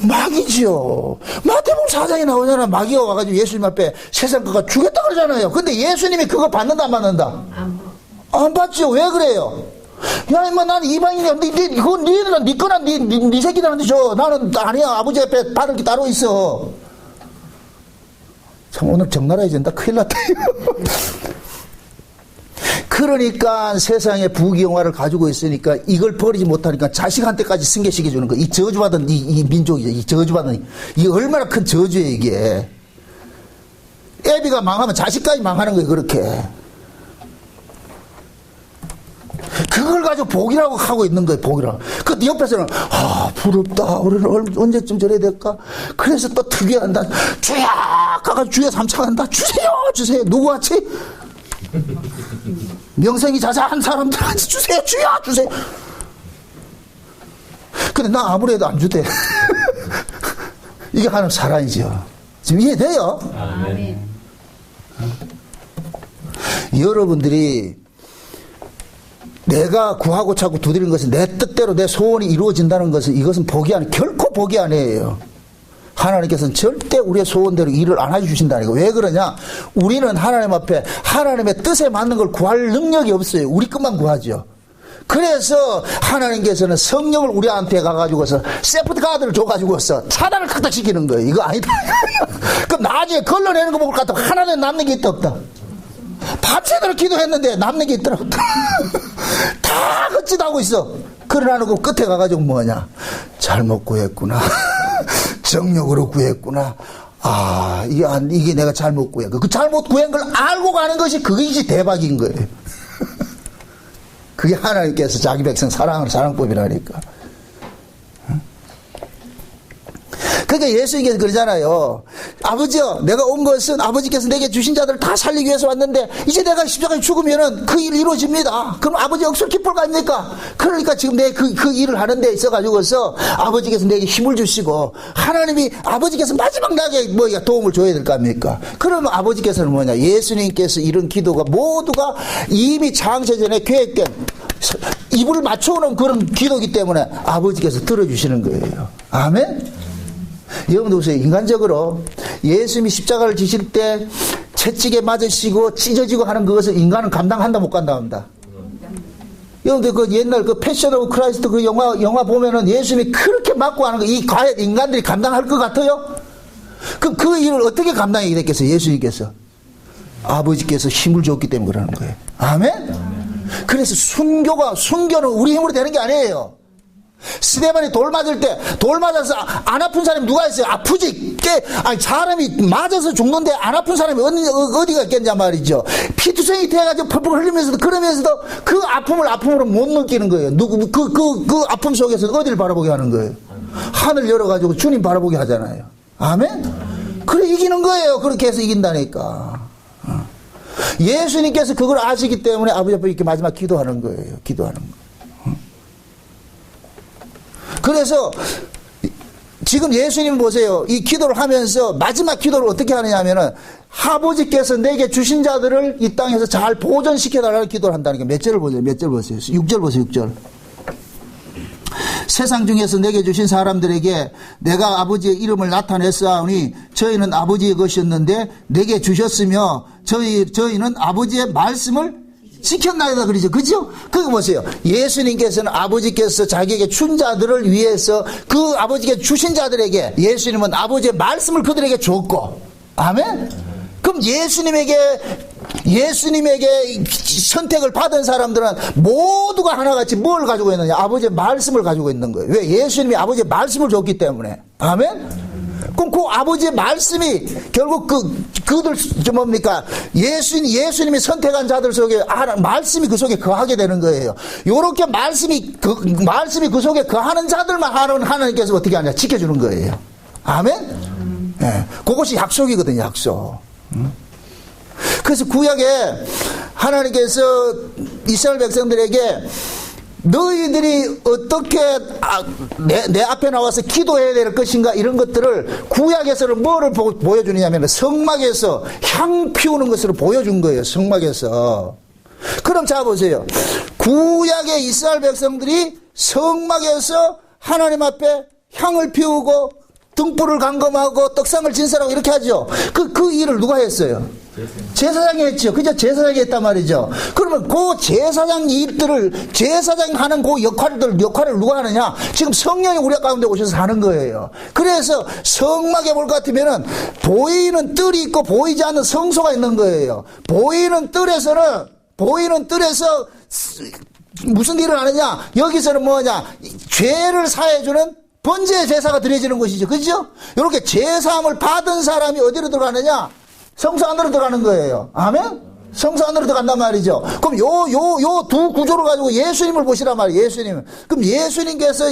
마귀지요. 마태복음 4장에 나오잖아. 마귀가 와가지고 예수님 앞에 세상 그거 주겠다 그러잖아요. 근데 예수님이 그거 받는다 안 받는다? 안 받죠. 왜 그래요? 야, 임마, 나는 이방인이야. 그건 네 거나 네 새끼들한테 줘. 나는 아니야. 아버지 앞에 받을 게 따로 있어. 참, 오늘 적나라해야 된다. 큰일 났다. 그러니까 세상에 부귀영화를 가지고 있으니까 이걸 버리지 못하니까 자식한테까지 승계시켜주는 거. 이 저주받은 이 민족이죠. 이 저주받은, 이게 얼마나 큰 저주예요, 이게. 애비가 망하면 자식까지 망하는 거예요, 그렇게. 그걸 가지고 복이라고 하고 있는 거예요, 복이라고. 그 옆에서는, 부럽다. 우리는 언제쯤 저래야 될까? 그래서 또 특이한다. 주야! 가가지고 주야 삼창한다. 주세요! 누구같이? 명성이 자자한 사람들한테 주세요, 주여, 주세요. 근데 나 아무래도 안 주대. 이게 하나님 사랑이죠. 지금 이해돼요? 아멘. 여러분들이 내가 구하고 찾고 두드리는 것은 내 뜻대로 내 소원이 이루어진다는 것은 이것은 결코 복이 아니에요. 하나님께서는 절대 우리의 소원대로 일을 안 해주신다는 거. 왜 그러냐? 우리는 하나님 앞에 하나님의 뜻에 맞는 걸 구할 능력이 없어요. 우리 것만 구하죠. 그래서 하나님께서는 성령을 우리한테 가가지고서 세프트 카드를 줘가지고서 차단을 각각시키는 거예요. 이거 아니다. 그럼 나중에 걸러내는 거 보고 갖다 하나는 남는 게 있다 없다. 밤새도록 기도했는데 남는 게 있더라고. 다 헛짓하고 있어. 그러나 그 끝에 가가지고 뭐냐? 잘못 구했구나. 정욕으로 구했구나. 아, 이게 내가 잘못 구한 거. 그 잘못 구한 걸 알고 가는 것이 그것이 대박인 거예요. 그게 하나님께서 자기 백성 사랑하는 사랑법이라니까. 그러니까 예수님께서 그러잖아요. 아버지요, 내가 온 것은 아버지께서 내게 주신 자들을 다 살리기 위해서 왔는데 이제 내가 십자가에 죽으면은 그 일 이루어집니다. 그럼 아버지 억수로 기쁠 거 아닙니까? 그러니까 지금 내 그 일을 하는 데 있어가지고서 아버지께서 내게 힘을 주시고 하나님이 아버지께서 마지막 나게 도움을 줘야 될 거 아닙니까? 그러면 아버지께서는 뭐냐? 예수님께서 이런 기도가 모두가 이미 창세전에 계획된 입을 맞춰오는 그런 기도이기 때문에 아버지께서 들어주시는 거예요. 아멘? 여러분들 보세요. 인간적으로 예수님이 십자가를 지실 때 채찍에 맞으시고 찢어지고 하는 그것을 인간은 감당한다 못 감당한다. 여러분들 그 옛날 그 패션 오브 크라이스트 그 영화 보면은 예수님이 그렇게 맞고 하는 거 이 과연 인간들이 감당할 것 같아요? 그럼 그 일을 어떻게 감당하게 됐겠어요? 예수님께서 아버지께서 힘을 줬기 때문에 그러는 거예요. 아멘? 그래서 순교는 우리 힘으로 되는 게 아니에요. 스데반이 돌 맞을 때 돌 맞아서 안 아픈 사람이 누가 있어요? 아프지. 사람이 맞아서 죽는데 안 아픈 사람이 어디가 있겠냐 말이죠. 피투성이 돼가지고 펄펄 흘리면서도 그러면서도 그 아픔으로 못 느끼는 거예요. 그 아픔 속에서 어디를 바라보게 하는 거예요? 하늘 열어가지고 주님 바라보게 하잖아요. 아멘? 그래 이기는 거예요. 그렇게 해서 이긴다니까. 예수님께서 그걸 아시기 때문에 아버지 앞에 이렇게 마지막 기도하는 거예요. 기도하는 거. 그래서 지금 예수님 보세요. 이 기도를 하면서 마지막 기도를 어떻게 하느냐 하면은 아버지께서 내게 주신 자들을 이 땅에서 잘 보존시켜달라는 기도를 한다는 게 몇 절을 보세요. 몇 절 보세요. 6절 보세요. 6절. 세상 중에서 내게 주신 사람들에게 내가 아버지의 이름을 나타냈사오니 저희는 아버지의 것이었는데 내게 주셨으며 저희는 아버지의 말씀을 지켰나이다 그러죠. 그죠? 그거 보세요. 예수님께서는 아버지께서 자기에게 준 자들을 위해서 그 아버지께 주신 자들에게 예수님은 아버지의 말씀을 그들에게 줬고. 아멘? 그럼 예수님에게 선택을 받은 사람들은 모두가 하나같이 뭘 가지고 있느냐? 아버지의 말씀을 가지고 있는 거예요. 왜? 예수님이 아버지의 말씀을 줬기 때문에. 아멘? 그럼 그 아버지의 말씀이 결국 그들 뭡니까? 예수님이 선택한 자들 속에 말씀이 그 속에 거하게 되는 거예요. 요렇게 말씀이 그 속에 거하는 자들만 하나님께서 어떻게 하냐? 지켜주는 거예요. 아멘? 네. 그것이 약속이거든요. 약속. 그래서 구약에 하나님께서 이스라엘 백성들에게 너희들이 어떻게 내 앞에 나와서 기도해야 될 것인가 이런 것들을 구약에서는 뭐를 보여주느냐면 성막에서 향 피우는 것으로 보여준 거예요. 성막에서. 그럼 자 보세요. 구약의 이스라엘 백성들이 성막에서 하나님 앞에 향을 피우고 등불을 감금하고 떡상을 진설하고 이렇게 하죠. 그 일을 누가 했어요? 제사장이 했죠. 그죠? 제사장이 했단 말이죠. 그러면 그 제사장 일들을, 제사장이 하는 그 역할을 누가 하느냐? 지금 성령이 우리 가운데 오셔서 하는 거예요. 그래서 성막에 볼 것 같으면은 보이는 뜰이 있고 보이지 않는 성소가 있는 거예요. 보이는 뜰에서 무슨 일을 하느냐? 여기서는 뭐냐? 죄를 사해주는 번제의 제사가 드려지는 것이죠. 그죠? 이렇게 제사함을 받은 사람이 어디로 들어가느냐? 성소 안으로 들어가는 거예요. 아멘? 성소 안으로 들어간단 말이죠. 그럼 요 두 구조를 가지고 예수님을 보시란 말이에요. 예수님. 그럼 예수님께서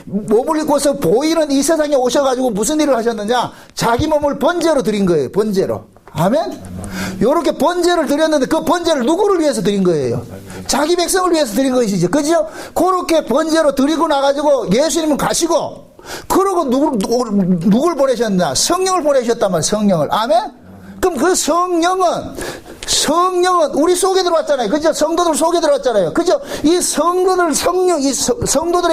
몸을 입고서 보이는 이 세상에 오셔가지고 무슨 일을 하셨느냐? 자기 몸을 번제로 드린 거예요. 번제로. 아멘? 요렇게 번제를 드렸는데 그 번제를 누구를 위해서 드린 거예요? 자기 백성을 위해서 드린 것이죠. 그죠? 그렇게 번제로 드리고 나가지고 예수님은 가시고, 그러고 누굴 보내셨나? 성령을 보내셨단 말이에요. 성령을. 아멘? 그럼 그 성령은 우리 속에 들어왔잖아요. 그죠? 성도들 속에 들어왔잖아요. 그죠? 이 성도들의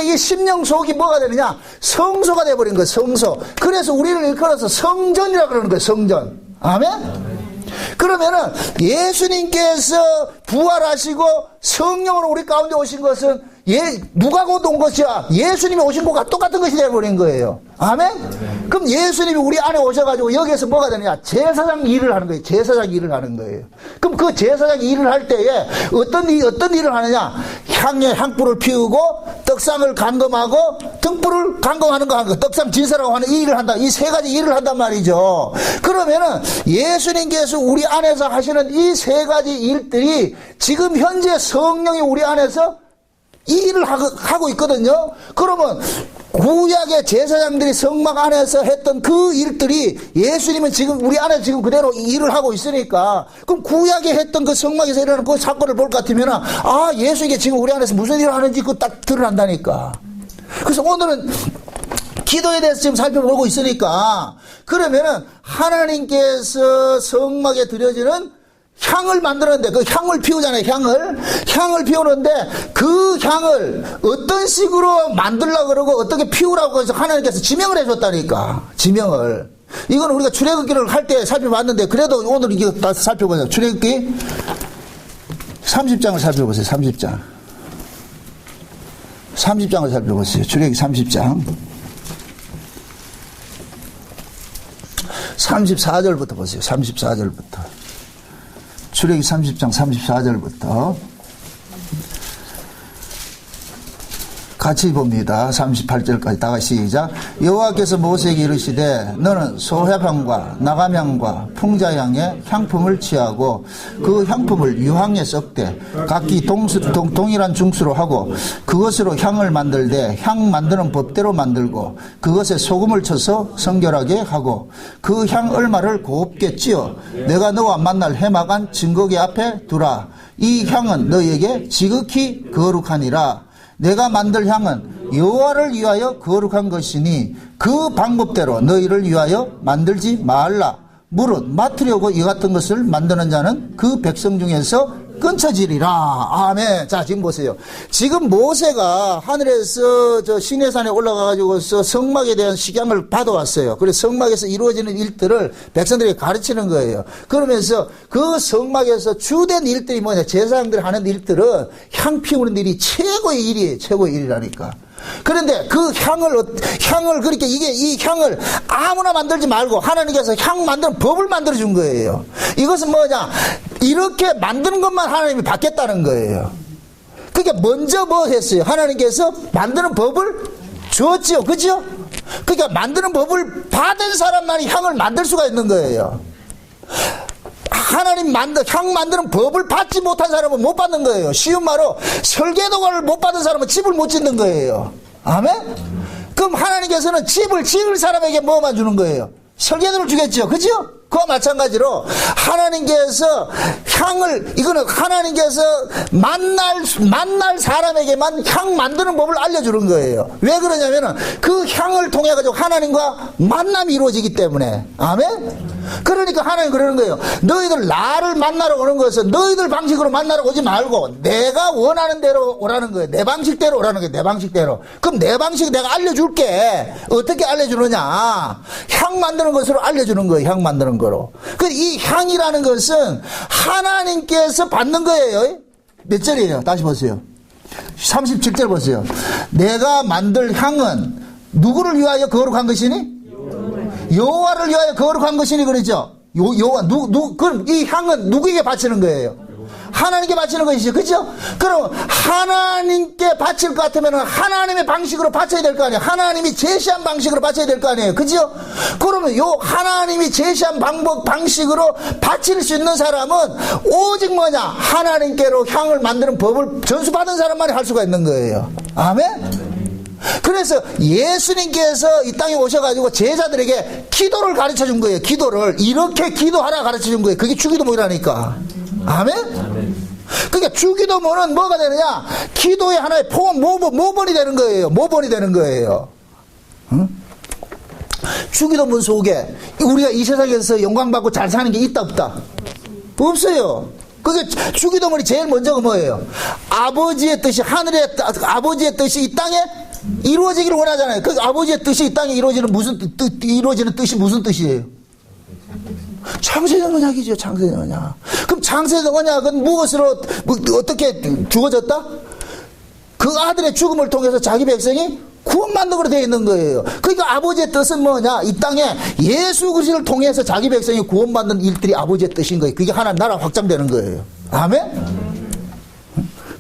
이 심령 속이 뭐가 되느냐? 성소가 되어버린 거예요. 성소. 그래서 우리를 일컬어서 성전이라고 그러는 거예요. 성전. 아멘? 그러면은 예수님께서 부활하시고 성령으로 우리 가운데 오신 것은 누가 곧 온 것이야? 예수님이 오신 것과 똑같은 것이 되어버린 거예요. 아멘? 그럼 예수님이 우리 안에 오셔가지고 여기에서 뭐가 되느냐? 제사장 일을 하는 거예요. 제사장 일을 하는 거예요. 그럼 그 제사장 일을 할 때에 어떤 일을 하느냐? 향불을 피우고 떡상을 감금하고 등불을 감금하는 거 하는 거, 떡상 진사라고 하는 이 일을 한다. 이 세 가지 일을 한단 말이죠. 그러면은 예수님께서 우리 안에서 하시는 이 세 가지 일들이 지금 현재 성령이 우리 안에서 이 일을 하고 있거든요. 그러면 구약의 제사장들이 성막 안에서 했던 그 일들이 예수님은 지금 우리 안에 지금 그대로 일을 하고 있으니까, 그럼 구약에 했던 그 성막에서 일어나는 그 사건을 볼 것 같으면, 아, 예수님이 지금 우리 안에서 무슨 일을 하는지 그거 딱 드러난다니까. 그래서 오늘은 기도에 대해서 지금 살펴보고 있으니까, 그러면은 하나님께서 성막에 드려지는 향을 만드는데, 그 향을 피우잖아요. 향을 피우는데 그 향을 어떤 식으로 만들려고 그러고 어떻게 피우라고 해서 하나님께서 지명을 해줬다니까. 지명을. 이건 우리가 출애굽기를 할 때 살펴봤는데, 그래도 오늘 이거 다 살펴보자. 출애굽기 30장을 살펴보세요. 30장을 살펴보세요. 출애굽기 30장 34절부터 보세요. 34절부터. 출애굽기 30장 34절부터 같이 봅니다. 38절까지 다 같이 시작. 여호와께서 모세에게 이르시되 너는 소합향과 나감향과 풍자향의 향품을 취하고 그 향품을 유향에 섞되 각기 동일한 중수로 하고 그것으로 향을 만들되 향 만드는 법대로 만들고 그것에 소금을 쳐서 성결하게 하고 그 향 얼마를 곱게 찌어 내가 너와 만날 해막한 증거기 앞에 두라. 이 향은 너에게 지극히 거룩하니라. 내가 만들 향은 여호와를 위하여 거룩한 것이니 그 방법대로 너희를 위하여 만들지 말라. 무릇 맡으려고 이 같은 것을 만드는 자는 그 백성 중에서 끊쳐지리라. 아멘. 자, 지금 보세요. 지금 모세가 하늘에서 저 시내산에 올라가가지고서 성막에 대한 식양을 받아왔어요. 그래서 성막에서 이루어지는 일들을 백성들에게 가르치는 거예요. 그러면서 그 성막에서 주된 일들이 뭐냐? 제사장들이 하는 일들은 향 피우는 일이 최고의 일이에요. 최고의 일이라니까. 그런데 그 향을 그렇게 이 향을 아무나 만들지 말고 하나님께서 향 만드는 법을 만들어 준 거예요. 이것은 뭐냐? 이렇게 만드는 것만 하나님이 받겠다는 거예요. 그러니까 먼저 뭐 했어요? 하나님께서 만드는 법을 줬지요. 그죠? 그러니까 만드는 법을 받은 사람만이 향을 만들 수가 있는 거예요. 하나님 향 만드는 법을 받지 못한 사람은 못 받는 거예요. 쉬운 말로 설계도가를 못 받은 사람은 집을 못 짓는 거예요. 아멘? 그럼 하나님께서는 집을 지을 사람에게 뭐만 주는 거예요? 설계도를 주겠죠. 그죠? 그와 마찬가지로 하나님께서 이거는 하나님께서 만날 사람에게만 향 만드는 법을 알려주는 거예요. 왜 그러냐면은 그 향을 통해 가지고 하나님과 만남이 이루어지기 때문에. 아멘? 그러니까 하나님 그러는 거예요. 너희들 나를 만나러 오는 것은 너희들 방식으로 만나러 오지 말고 내가 원하는 대로 오라는 거예요. 내 방식대로 오라는 거예요. 내 방식대로. 그럼 내 방식 내가 알려줄게. 어떻게 알려주느냐? 향 만드는 것으로 알려주는 거예요. 향 만드는 거로. 이 향이라는 것은 하나님께서 받는 거예요. 몇 절이에요? 다시 보세요. 37절 보세요. 내가 만들 향은 누구를 위하여 거룩한 것이니? 여호와를 위하여 거룩한 것이니 그러죠. 그럼 이 향은 누구에게 바치는 거예요? 하나님께 바치는 것이죠. 그죠? 그럼 하나님께 바칠 것 같으면 하나님의 방식으로 바쳐야 될 거 아니에요. 하나님이 제시한 방식으로 바쳐야 될 거 아니에요. 그죠? 그러면 하나님이 제시한 방식으로 바칠 수 있는 사람은 오직 뭐냐? 하나님께로 향을 만드는 법을 전수받은 사람만이 할 수가 있는 거예요. 아멘? 그래서 예수님께서 이 땅에 오셔가지고 제자들에게 기도를 가르쳐 준 거예요. 기도를. 이렇게 기도하라 가르쳐 준 거예요. 그게 주기도문이라니까. 아멘? 그러니까 주기도문은 뭐가 되느냐? 기도의 하나의 모본이 되는 거예요. 모본이 되는 거예요. 응? 주기도문 속에 우리가 이 세상에서 영광받고 잘 사는 게 있다 없다? 없어요. 그게 주기도문이 제일 먼저가 뭐예요? 아버지의 뜻이 아버지의 뜻이 이 땅에 이루어지기를 원하잖아요. 그 아버지의 뜻이 이 땅에 이루어지는 뜻이 무슨 뜻이에요? 창세전 언약이죠. 창세전 언약. 그럼 창세전 언약은 무엇으로 어떻게 주어졌다? 그 아들의 죽음을 통해서 자기 백성이 구원받는 걸로 되어 있는 거예요. 그러니까 아버지의 뜻은 뭐냐? 이 땅에 예수 그리스도를 통해서 자기 백성이 구원받는 일들이 아버지의 뜻인 거예요. 그게 하나님 나라 확장되는 거예요. 아멘?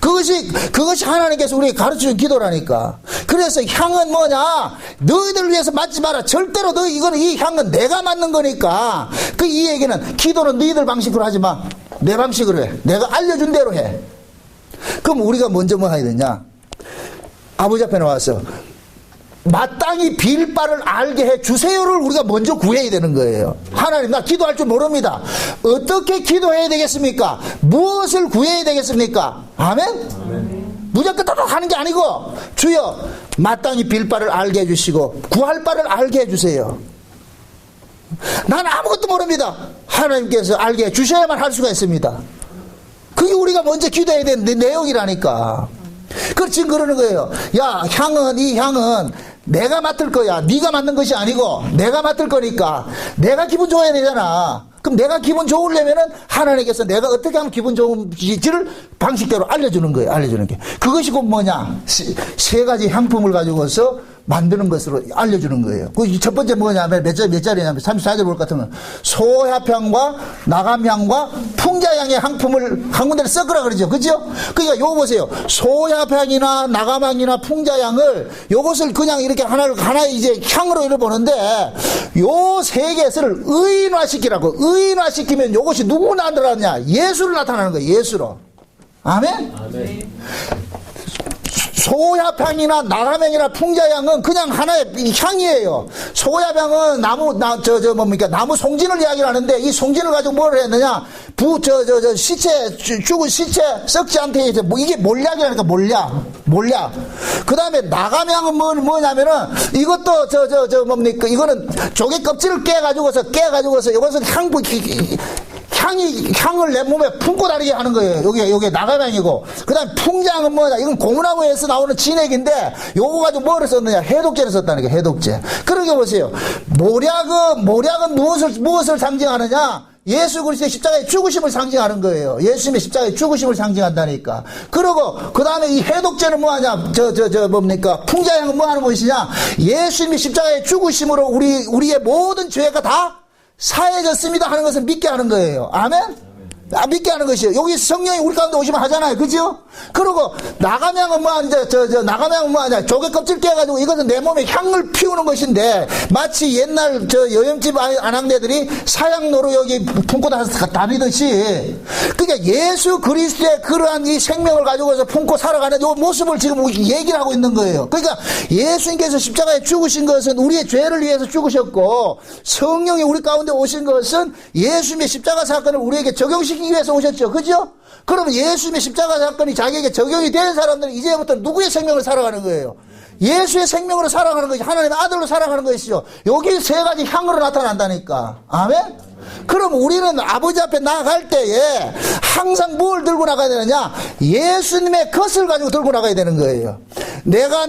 그것이 하나님께서 우리에게 가르쳐준 기도라니까. 그래서 향은 뭐냐? 너희들을 위해서 맞지 마라. 절대로 이 향은 내가 맞는 거니까. 이 얘기는 기도는 너희들 방식으로 하지 마. 내 방식으로 해. 내가 알려준 대로 해. 그럼 우리가 먼저 뭐 해야 되냐? 아버지 앞에 나와서 마땅히 빌 바를 알게 해 주세요를 우리가 먼저 구해야 되는 거예요. 하나님, 나 기도할 줄 모릅니다. 어떻게 기도해야 되겠습니까? 무엇을 구해야 되겠습니까? 아멘? 아멘. 무조건 따닥 하는 게 아니고, 주여 마땅히 빌 바를 알게 해주시고 구할 바를 알게 해주세요. 난 아무것도 모릅니다. 하나님께서 알게 해주셔야만 할 수가 있습니다. 그게 우리가 먼저 기도해야 되는 내용이라니까. 그걸 지금 그러는 거예요. 야, 이 향은 내가 맡을 거야. 네가 맡는 것이 아니고 내가 맡을 거니까 내가 기분 좋아야 되잖아. 그럼 내가 기분 좋으려면은 하나님께서 내가 어떻게 하면 기분 좋은지를 방식대로 알려주는 거예요. 알려주는 게. 그것이 곧 뭐냐? 세 가지 향품을 가지고서 만드는 것으로 알려주는 거예요. 그 첫 번째 뭐냐면 몇 자리냐면 34절 볼 것 같으면 소합향과 나감향과 풍자향의 향품을 한 군데를 섞으라 그러죠. 그죠? 그러니까 요거 보세요. 소합향이나 나감향이나 풍자향을 요것을 그냥 이렇게 하나의 이제 향으로 이뤄보는데 요 세 개를 의인화시키라고. 의인화시키면 요것이 누구 나타나느냐? 예수로 나타나는 거예요. 예수로. 아멘? 아멘. 소야향이나 나감향이나 풍자향은 그냥 하나의 향이에요. 소야향은 나무 송진을 이야기를 하는데 이 송진을 가지고 뭘 했느냐? 죽은 시체 썩지 않게 해서 이게 몰약이라니까 몰약. 그 다음에 나감향은 뭐냐면은 이것도 이거는 조개 껍질을 깨가지고서 이것은 향을 내 몸에 품고 다니게 하는 거예요. 요게 나감향이고. 그 다음에 풍자향은 뭐냐? 이건 고무나무에서 나오는 진액인데, 요거 가지고 뭐를 썼느냐? 해독제를 썼다는 게 해독제. 그러게 보세요. 몰약은 무엇을 상징하느냐? 예수 그리스도의 십자가의 죽으심을 상징하는 거예요. 예수님의 십자가의 죽으심을 상징한다니까. 그러고, 그 다음에 이 해독제는 뭐하냐? 풍자향은 뭐 하는 것이냐? 예수님의 십자가의 죽으심으로 우리의 모든 죄가 다 사해졌습니다 하는 것을 믿게 하는 거예요. 아멘? 믿게 하는 것이요. 여기 성령이 우리 가운데 오시면 하잖아요. 그죠? 그리고 나감향은 나감향은 뭐하냐? 조개 껍질 깨가지고 이것은 내 몸에 향을 피우는 것인데 마치 옛날 여염집 아낙네들이 사양로로 여기 품고 다니듯이 그러니까 예수 그리스도의 그러한 이 생명을 가지고서 품고 살아가는 이 모습을 지금 얘기를 하고 있는 거예요. 그러니까 예수님께서 십자가에 죽으신 것은 우리의 죄를 위해서 죽으셨고 성령이 우리 가운데 오신 것은 예수님의 십자가 사건을 우리에게 적용시키기 위해서 오셨죠. 그죠? 그러면 예수님의 십자가 사건이 자기에게 적용이 된 사람들은 이제부터 누구의 생명을 살아가는 거예요? 예수의 생명으로 살아가는 것이 하나님의 아들로 살아가는 것이죠. 여기 세 가지 향으로 나타난다니까. 아멘? 그럼 우리는 아버지 앞에 나아갈 때에 항상 뭘 들고 나가야 되느냐? 예수님의 것을 가지고 들고 나가야 되는 거예요. 내가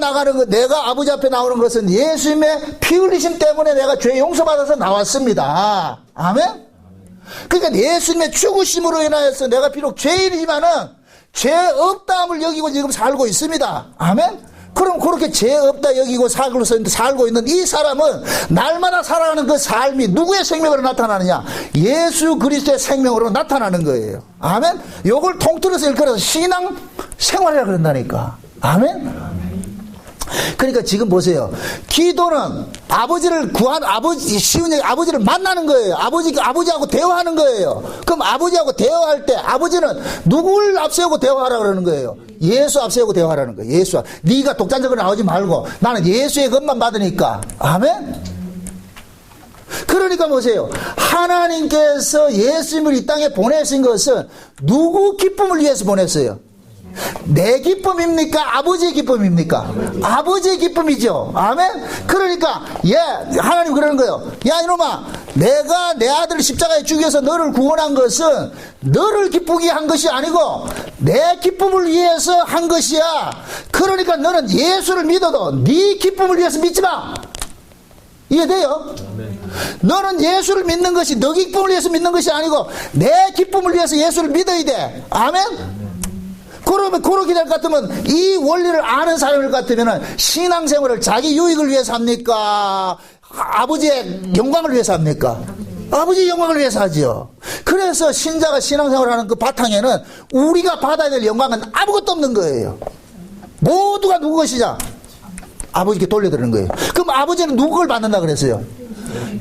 아버지 앞에 나오는 것은 예수님의 피 흘리심 때문에 내가 죄 용서받아서 나왔습니다. 아멘? 그러니까 예수님의 죽으심으로 인하여서 내가 비록 죄인이지만은 죄 없다함을 여기고 지금 살고 있습니다. 아멘? 그럼 그렇게 죄 없다 여기고 살고 있는 이 사람은 날마다 살아가는 그 삶이 누구의 생명으로 나타나느냐? 예수 그리스도의 생명으로 나타나는 거예요. 아멘? 요걸 통틀어서 일컬어서 신앙 생활이라 그런다니까. 아멘? 그러니까 지금 보세요. 기도는 아버지를 쉬운 얘기, 아버지를 만나는 거예요. 아버지하고 대화하는 거예요. 그럼 아버지하고 대화할 때 아버지는 누구를 앞세우고 대화하라 그러는 거예요? 예수 앞 세우고 대화하라는 거예요. 예수 앞. 네가 독단적으로 나오지 말고 나는 예수의 것만 받으니까. 아멘? 그러니까 보세요. 하나님께서 예수님을 이 땅에 보내신 것은 누구 기쁨을 위해서 보냈어요? 내 기쁨입니까? 아버지의 기쁨입니까? 아버지의 기쁨이죠. 아멘? 그러니까 하나님 그러는 거예요. 야 이놈아, 내가 내 아들을 십자가에 죽여서 너를 구원한 것은 너를 기쁘게 한 것이 아니고 내 기쁨을 위해서 한 것이야. 그러니까 너는 예수를 믿어도 네 기쁨을 위해서 믿지 마. 이해돼요? 너는 예수를 믿는 것이 너 기쁨을 위해서 믿는 것이 아니고 내 기쁨을 위해서 예수를 믿어야 돼. 아멘? 그러면 그렇게 될 것 같으면 이 원리를 아는 사람일 것 같으면 신앙생활을 자기 유익을 위해서 합니까? 아버지의 영광을 위해서 합니까? 아버지의 영광을 위해서 하지요. 그래서 신자가 신앙생활을 하는 그 바탕에는 우리가 받아야 될 영광은 아무것도 없는 거예요. 모두가 누구 것이냐? 아버지께 돌려드리는 거예요. 그럼 아버지는 누구 걸 받는다 그랬어요?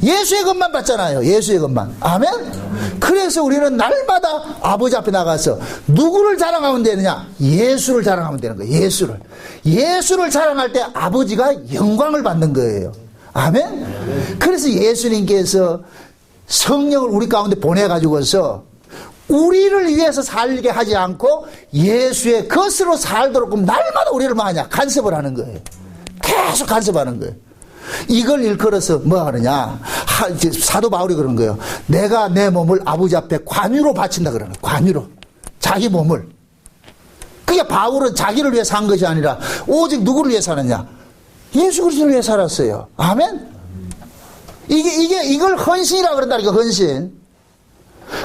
예수의 것만 받잖아요. 예수의 것만. 아멘? 그래서 우리는 날마다 아버지 앞에 나가서 누구를 자랑하면 되느냐? 예수를 자랑하면 되는 거예요. 예수를 자랑할 때 아버지가 영광을 받는 거예요. 아멘? 그래서 예수님께서 성령을 우리 가운데 보내가지고서 우리를 위해서 살게 하지 않고 예수의 것으로 살도록 날마다 우리를 뭐하냐? 간섭을 하는 거예요. 계속 간섭하는 거예요. 이걸 일컬어서 뭐 하느냐? 사도 바울이 그런 거예요. 내가 내 몸을 아버지 앞에 관유로 바친다 그러는 거예요. 관유로. 자기 몸을. 그게 바울은 자기를 위해 산 것이 아니라 오직 누구를 위해 사느냐? 예수 그리스도를 위해 살았어요. 아멘? 이걸 헌신이라고 그런다니까, 헌신.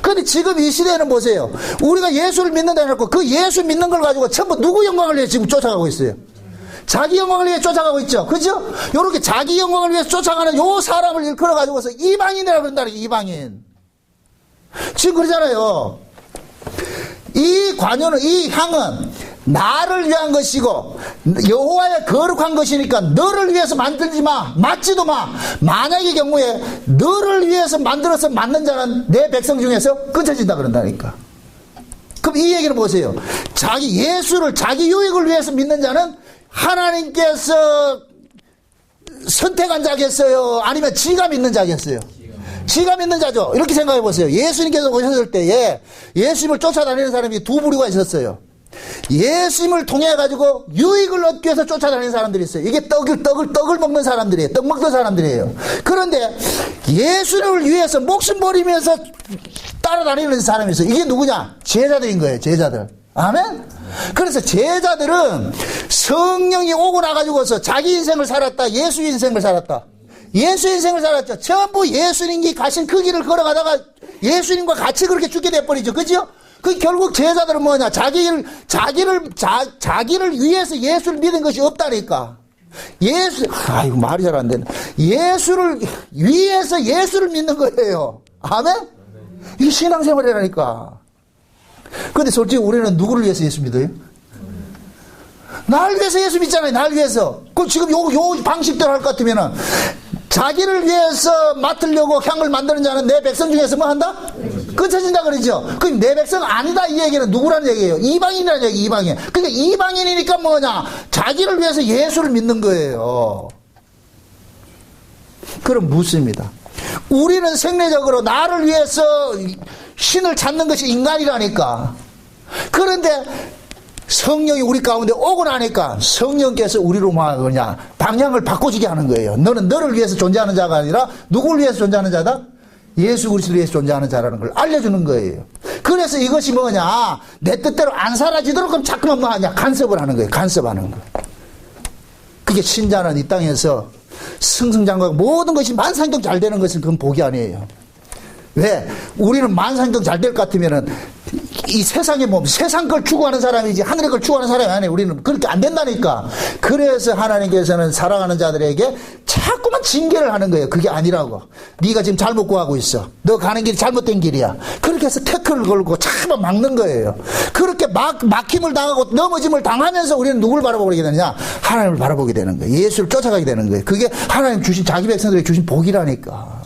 그런데 지금 이 시대에는 보세요. 우리가 예수를 믿는다 해놓고 그 예수 믿는 걸 가지고 전부 누구 영광을 위해 지금 쫓아가고 있어요? 자기 영광을 위해 쫓아가고 있죠. 그죠? 요렇게 자기 영광을 위해서 쫓아가는 요 사람을 일컬어 가지고서 이방인이라고 그런다니까, 이방인. 지금 그러잖아요. 이 관유는, 이 향은 나를 위한 것이고 여호와의 거룩한 것이니까 너를 위해서 만들지 마. 맞지도 마. 만약의 경우에 너를 위해서 만들어서 만든 자는 내 백성 중에서 끊어진다 그런다니까. 그럼 이 얘기를 보세요. 예수를 자기 유익을 위해서 믿는 자는 하나님께서 선택한 자겠어요? 아니면 지가 믿는 자겠어요? 지가 믿는 자죠. 이렇게 생각해 보세요. 예수님께서 오셨을 때에 예수님을 쫓아다니는 사람이 두 부류가 있었어요. 예수님을 통해 가지고 유익을 얻기 위해서 쫓아다니는 사람들이 있어요. 이게 떡을 먹는 사람들이에요. 떡 먹는 사람들이에요. 그런데 예수님을 위해서 목숨 버리면서 따라다니는 사람이 있어요. 이게 누구냐? 제자들인 거예요. 제자들. 아멘? 그래서 제자들은 성령이 오고 나가지고서 자기 인생을 살았다, 예수 인생을 살았다. 예수 인생을 살았죠. 전부 예수님이 가신 그 길을 걸어가다가 예수님과 같이 그렇게 죽게 돼버리죠. 그죠? 그 결국 제자들은 뭐냐? 자기를 위해서 예수를 믿은 것이 없다니까. 이거 말이 잘 안 되네. 예수를 위해서 예수를 믿는 거예요. 아멘? 이게 신앙생활이라니까. 그런데 솔직히 우리는 누구를 위해서 예수 믿어요? 날 위해서 예수 믿잖아요. 날 위해서. 그럼 지금 요 방식대로 할 것 같으면은 자기를 위해서 맡으려고 향을 만드는 자는 내 백성 중에서 뭐 한다? 끊어진다 그러죠. 그럼 내 백성 아니다 이 얘기는 누구라는 얘기예요? 이방인이라는 얘기, 이방인. 그러니까 이방인이니까 뭐냐? 자기를 위해서 예수를 믿는 거예요. 그럼 묻습니다. 우리는 생리적으로 나를 위해서 신을 찾는 것이 인간이라니까. 그런데 성령이 우리 가운데 오고 나니까 성령께서 우리로 뭐하냐? 방향을 바꿔주게 하는 거예요. 너는 너를 위해서 존재하는 자가 아니라 누구를 위해서 존재하는 자다? 예수 그리스도를 위해서 존재하는 자라는 걸 알려주는 거예요. 그래서 이것이 뭐냐? 내 뜻대로 안 사라지도록 그럼 자꾸만 뭐하냐? 간섭을 하는 거예요. 간섭하는 거. 그게 신자는 이 땅에서 승승장구하고 모든 것이 만상동 잘 되는 것은 그건 복이 아니에요. 왜? 우리는 만상동 잘 될 것 같으면은 이 세상에 뭐 세상 걸 추구하는 사람이지 하늘의 걸 추구하는 사람이 아니에요. 우리는 그렇게 안 된다니까. 그래서 하나님께서는 사랑하는 자들에게 자꾸만 징계를 하는 거예요. 그게 아니라고. 네가 지금 잘못 구하고 있어. 너 가는 길이 잘못된 길이야. 그렇게 해서 태클을 걸고 자꾸 막는 거예요. 그렇게 막힘을 당하고 넘어짐을 당하면서 우리는 누굴 바라보게 되느냐? 하나님을 바라보게 되는 거예요. 예수를 쫓아가게 되는 거예요. 그게 하나님 주신 자기 백성들에게 주신 복이라니까.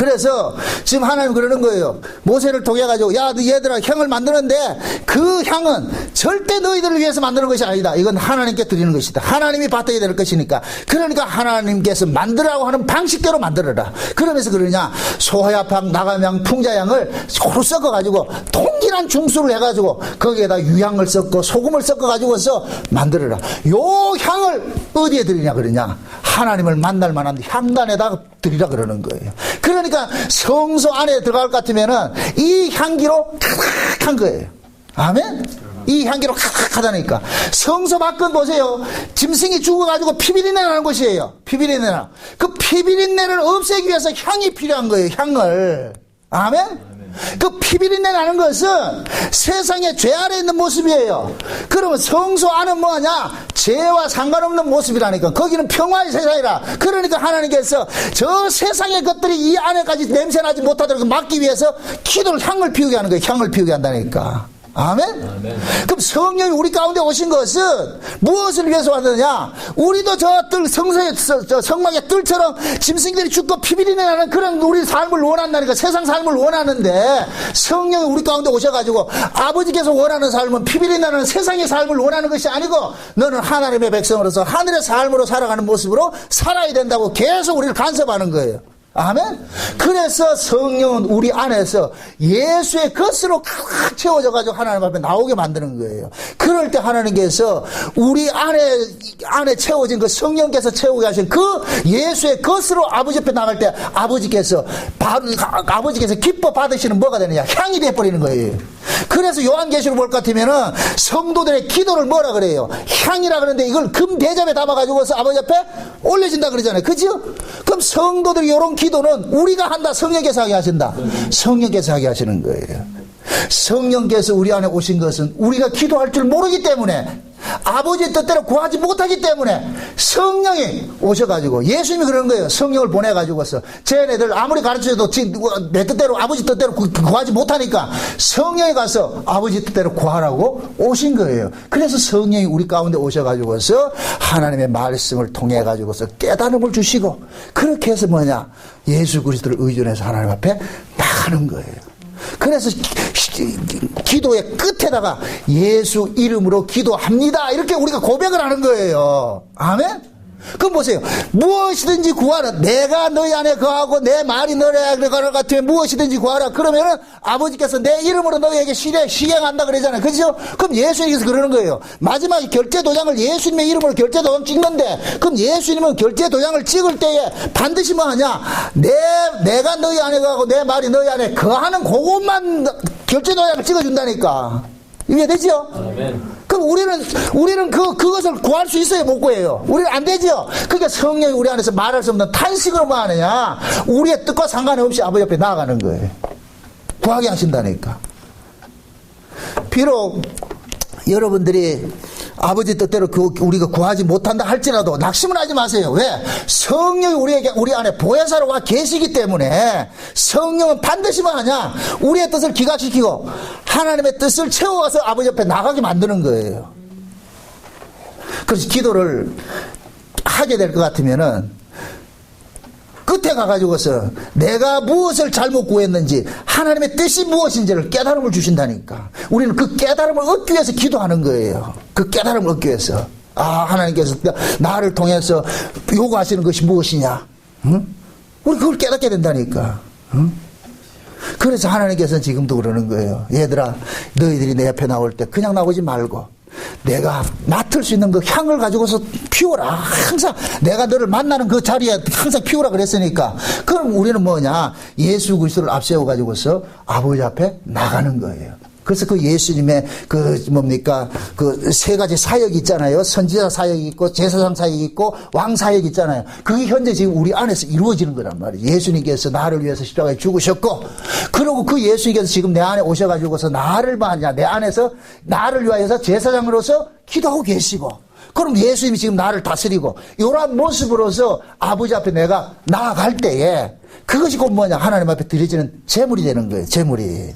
그래서 지금 하나님 그러는 거예요. 모세를 통해 가지고 야, 얘들아 향을 만드는데 그 향은 절대 너희들을 위해서 만드는 것이 아니다. 이건 하나님께 드리는 것이다. 하나님이 받아야 될 것이니까. 그러니까 하나님께서 만들라고 하는 방식대로 만들어라. 그러면서 그러냐, 소야팡, 나감향, 풍자향을 서로 섞어 가지고 동일한 중수를 해 가지고 거기에다 유향을 섞고 소금을 섞어 가지고서 만들어라. 요 향을 어디에 드리냐 그러냐, 하나님을 만날 만한 향단에다 드리라 그러는 거예요. 그러니까 성소 안에 들어갈 것 같으면은 이 향기로 카락한 거예요. 아멘? 이 향기로 카락하다니까. 성소 밖은 보세요. 짐승이 죽어가지고 피비린내 나는 곳이에요. 피비린내 나. 그 피비린내를 없애기 위해서 향이 필요한 거예요. 향을. 아멘? 그 피비린내 나는 것은 세상의 죄 아래 있는 모습이에요. 그러면 성소 안은 뭐냐? 죄와 상관없는 모습이라니까. 거기는 평화의 세상이라. 그러니까 하나님께서 저 세상의 것들이 이 안에까지 냄새나지 못하도록 막기 위해서 기도를 향을 피우게 하는 거예요. 향을 피우게 한다니까. 아멘? 아멘. 그럼 성령이 우리 가운데 오신 것은 무엇을 위해서 왔느냐? 우리도 저 뜰, 성소의, 성막의 뜰처럼 짐승들이 죽고 피비린내 나는 그런 우리 삶을 원한다니까. 세상 삶을 원하는데 성령이 우리 가운데 오셔가지고 아버지께서 원하는 삶은 피비린내 나는 세상의 삶을 원하는 것이 아니고 너는 하나님의 백성으로서 하늘의 삶으로 살아가는 모습으로 살아야 된다고 계속 우리를 간섭하는 거예요. 아멘? 그래서 성령은 우리 안에서 예수의 것으로 꽉 채워져가지고 하나님 앞에 나오게 만드는 거예요. 그럴 때 하나님께서 우리 안에 채워진 그 성령께서 채우게 하신 그 예수의 것으로 아버지 앞에 나갈 때 아버지께서 기뻐 받으시는 뭐가 되느냐? 향이 되어버리는 거예요. 그래서 요한계시록 볼 것 같으면은 성도들의 기도를 뭐라 그래요? 향이라 그러는데 이걸 금 대접에 담아가지고서 아버지 앞에 올려진다 그러잖아요. 그죠? 그럼 성도들이 이런 기도는 우리가 한다. 성령께서 하게 하신다. 성령께서 하게 하시는 거예요. 성령께서 우리 안에 오신 것은 우리가 기도할 줄 모르기 때문에, 아버지의 뜻대로 구하지 못하기 때문에 성령이 오셔가지고, 예수님이 그러는 거예요. 성령을 보내가지고서 쟤네들 아무리 가르쳐도 내 뜻대로 아버지 뜻대로 구하지 못하니까 성령이 가서 아버지 뜻대로 구하라고 오신 거예요. 그래서 성령이 우리 가운데 오셔가지고서 하나님의 말씀을 통해 가지고서 깨달음을 주시고, 그렇게 해서 뭐냐, 예수 그리스도를 의존해서 하나님 앞에 나가는 거예요. 그래서 기도의 끝에다가 예수 이름으로 기도합니다, 이렇게 우리가 고백을 하는 거예요. 아멘? 그럼 보세요. 무엇이든지 구하라. 내가 너희 안에 거하고 내 말이 너희 안에 거할 것 같으면 무엇이든지 구하라. 그러면은 아버지께서 내 이름으로 너희에게 시행한다 그러잖아요. 그죠? 그럼 예수님께서 그러는 거예요. 마지막에 결제 도장을 예수님의 이름으로 결제 도장 찍는데, 그럼 예수님은 결제 도장을 찍을 때에 반드시 뭐 하냐? 내가 너희 안에 거하고 내 말이 너희 안에 거하는 그것만 결제 도장을 찍어준다니까. 이해되죠? 아멘. 그럼 우리는 그것을 구할 수 있어요? 못 구해요? 우리는 안 되죠? 그러니까 성령이 우리 안에서 말할 수 없는 탄식으로 뭐 하느냐? 우리의 뜻과 상관없이 아버지 앞에 나아가는 거예요. 구하게 하신다니까. 비록 여러분들이 아버지 뜻대로 우리가 구하지 못한다 할지라도 낙심은 하지 마세요. 왜? 성령이 우리 안에 보혜사로 와 계시기 때문에 성령은 반드시 뭐 하냐? 우리의 뜻을 기각시키고 하나님의 뜻을 채워와서 아버지 옆에 나가게 만드는 거예요. 그래서 기도를 하게 될 것 같으면은 끝에 가가지고서 내가 무엇을 잘못 구했는지, 하나님의 뜻이 무엇인지를 깨달음을 주신다니까. 우리는 그 깨달음을 얻기 위해서 기도하는 거예요. 그 깨달음을 얻기 위해서. 하나님께서 나를 통해서 요구하시는 것이 무엇이냐? 응? 우리 그걸 깨닫게 된다니까. 응? 그래서 하나님께서는 지금도 그러는 거예요. 얘들아, 너희들이 내 옆에 나올 때 그냥 나오지 말고 내가 맡을 수 있는 그 향을 가지고서 피워라. 항상 내가 너를 만나는 그 자리에 항상 피우라 그랬으니까. 그럼 우리는 뭐냐? 예수 그리스도를 앞세워 가지고서 아버지 앞에 나가는 거예요. 그래서 그 예수님의 그 세 가지 사역이 있잖아요. 선지자 사역이 있고 제사장 사역이 있고 왕 사역이 있잖아요. 그게 현재 지금 우리 안에서 이루어지는 거란 말이에요. 예수님께서 나를 위해서 십자가에 죽으셨고, 그리고 그 예수님께서 지금 내 안에 오셔가지고서 내 안에서 나를 위하여서 제사장으로서 기도하고 계시고, 그럼 예수님이 지금 나를 다스리고, 이러한 모습으로서 아버지 앞에 내가 나아갈 때에 그것이 곧 뭐냐? 하나님 앞에 드려지는 제물이 되는 거예요. 제물이.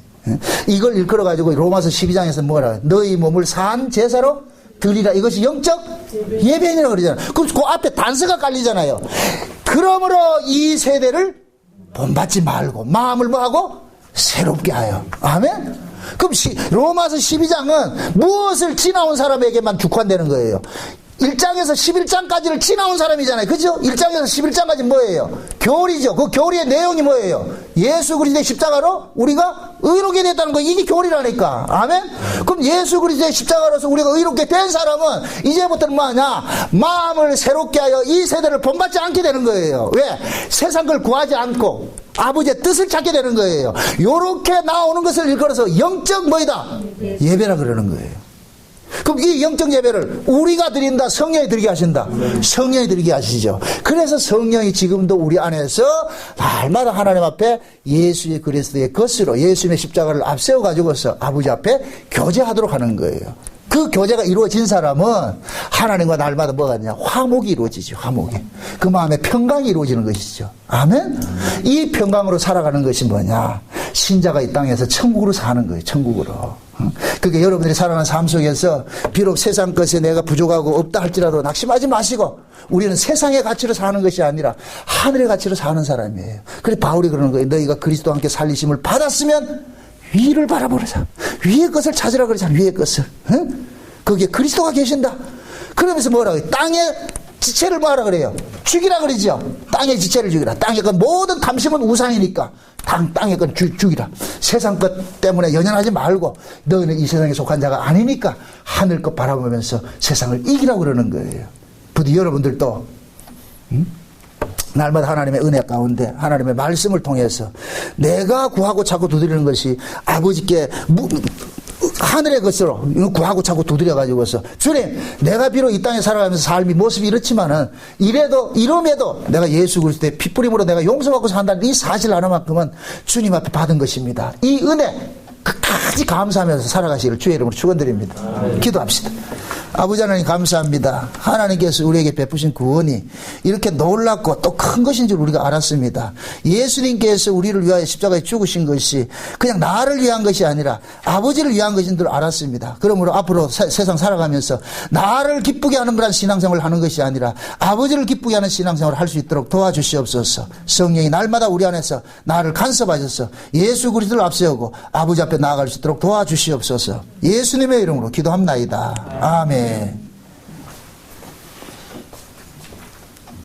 이걸 일컬어가지고 로마서 12장에서 뭐라, 너희 몸을 산 제사로 드리라. 이것이 영적 예배인이라고 그러잖아요. 그럼 그 앞에 단서가 깔리잖아요. 그러므로 이 세대를 본받지 말고 마음을 뭐하고? 새롭게 하여. 아멘? 그럼 로마서 12장은 무엇을 지나온 사람에게만 국한되는 거예요? 1장에서 11장까지를 지나온 사람이잖아요. 그죠? 1장에서 11장까지 뭐예요? 교리죠. 그 교리의 내용이 뭐예요? 예수 그리스도의 십자가로 우리가 의롭게 됐다는 거, 이게 교리라니까. 아멘? 그럼 예수 그리스도의 십자가로서 우리가 의롭게 된 사람은 이제부터는 뭐하냐? 마음을 새롭게 하여 이 세대를 본받지 않게 되는 거예요. 왜? 세상 걸 구하지 않고 아버지의 뜻을 찾게 되는 거예요. 요렇게 나오는 것을 일컬어서 영적 뭐이다? 예배라 그러는 거예요. 그럼 이 영적 예배를 우리가 드린다, 성령이 드리게 하신다? 성령이 드리게 하시죠. 그래서 성령이 지금도 우리 안에서 날마다 하나님 앞에 예수의 그리스도의 것으로 예수님의 십자가를 앞세워 가지고서 아버지 앞에 교제하도록 하는 거예요. 그 교제가 이루어진 사람은 하나님과 날마다 뭐가 되냐? 화목이 이루어지죠. 화목이. 그 마음에 평강이 이루어지는 것이죠. 아멘? 이 평강으로 살아가는 것이 뭐냐? 신자가 이 땅에서 천국으로 사는 거예요. 천국으로. 그게 여러분들이 살아가는 삶 속에서 비록 세상 것에 내가 부족하고 없다 할지라도 낙심하지 마시고 우리는 세상의 가치로 사는 것이 아니라 하늘의 가치로 사는 사람이에요. 그래 바울이 그러는 거예요. 너희가 그리스도와 함께 살리심을 받았으면 위를 바라보자. 위의 것을 찾으라 그러잖아. 위의 것을. 응? 거기에 그리스도가 계신다. 그러면서 뭐라고 해요? 땅의 지체를 뭐하라 그래요? 죽이라 그러죠. 땅의 지체를 죽이라. 땅의 것 모든 탐심은 우상이니까 땅의 것 죽이라. 세상 것 때문에 연연하지 말고 너희는 이 세상에 속한 자가 아니니까 하늘 것 바라보면서 세상을 이기라고 그러는 거예요. 부디 여러분들도 날마다 하나님의 은혜 가운데 하나님의 말씀을 통해서 내가 구하고 찾고 두드리는 것이 아버지께 하늘의 것으로 구하고 찾고 두드려가지고서 주님 내가 비록 이 땅에 살아가면서 삶이 모습이 이렇지만은 이럼에도 내가 예수 그리스도의 핏부림으로 내가 용서받고 산다는 이 사실 하나만큼은 주님 앞에 받은 것입니다. 이 은혜 끝까지 감사하면서 살아가시기를 주의 이름으로 축원드립니다. 기도합시다. 아버지 하나님 감사합니다. 하나님께서 우리에게 베푸신 구원이 이렇게 놀랍고 또 큰 것인 줄 우리가 알았습니다. 예수님께서 우리를 위하여 십자가에 죽으신 것이 그냥 나를 위한 것이 아니라 아버지를 위한 것인 줄 알았습니다. 그러므로 앞으로 세상 살아가면서 나를 기쁘게 하는 그런 신앙생활을 하는 것이 아니라 아버지를 기쁘게 하는 신앙생활을 할 수 있도록 도와주시옵소서. 성령이 날마다 우리 안에서 나를 간섭하셔서 예수 그리스도를 앞세우고 아버지 앞에 나아갈 수 있도록 도와주시옵소서. 예수님의 이름으로 기도합나이다. 아멘.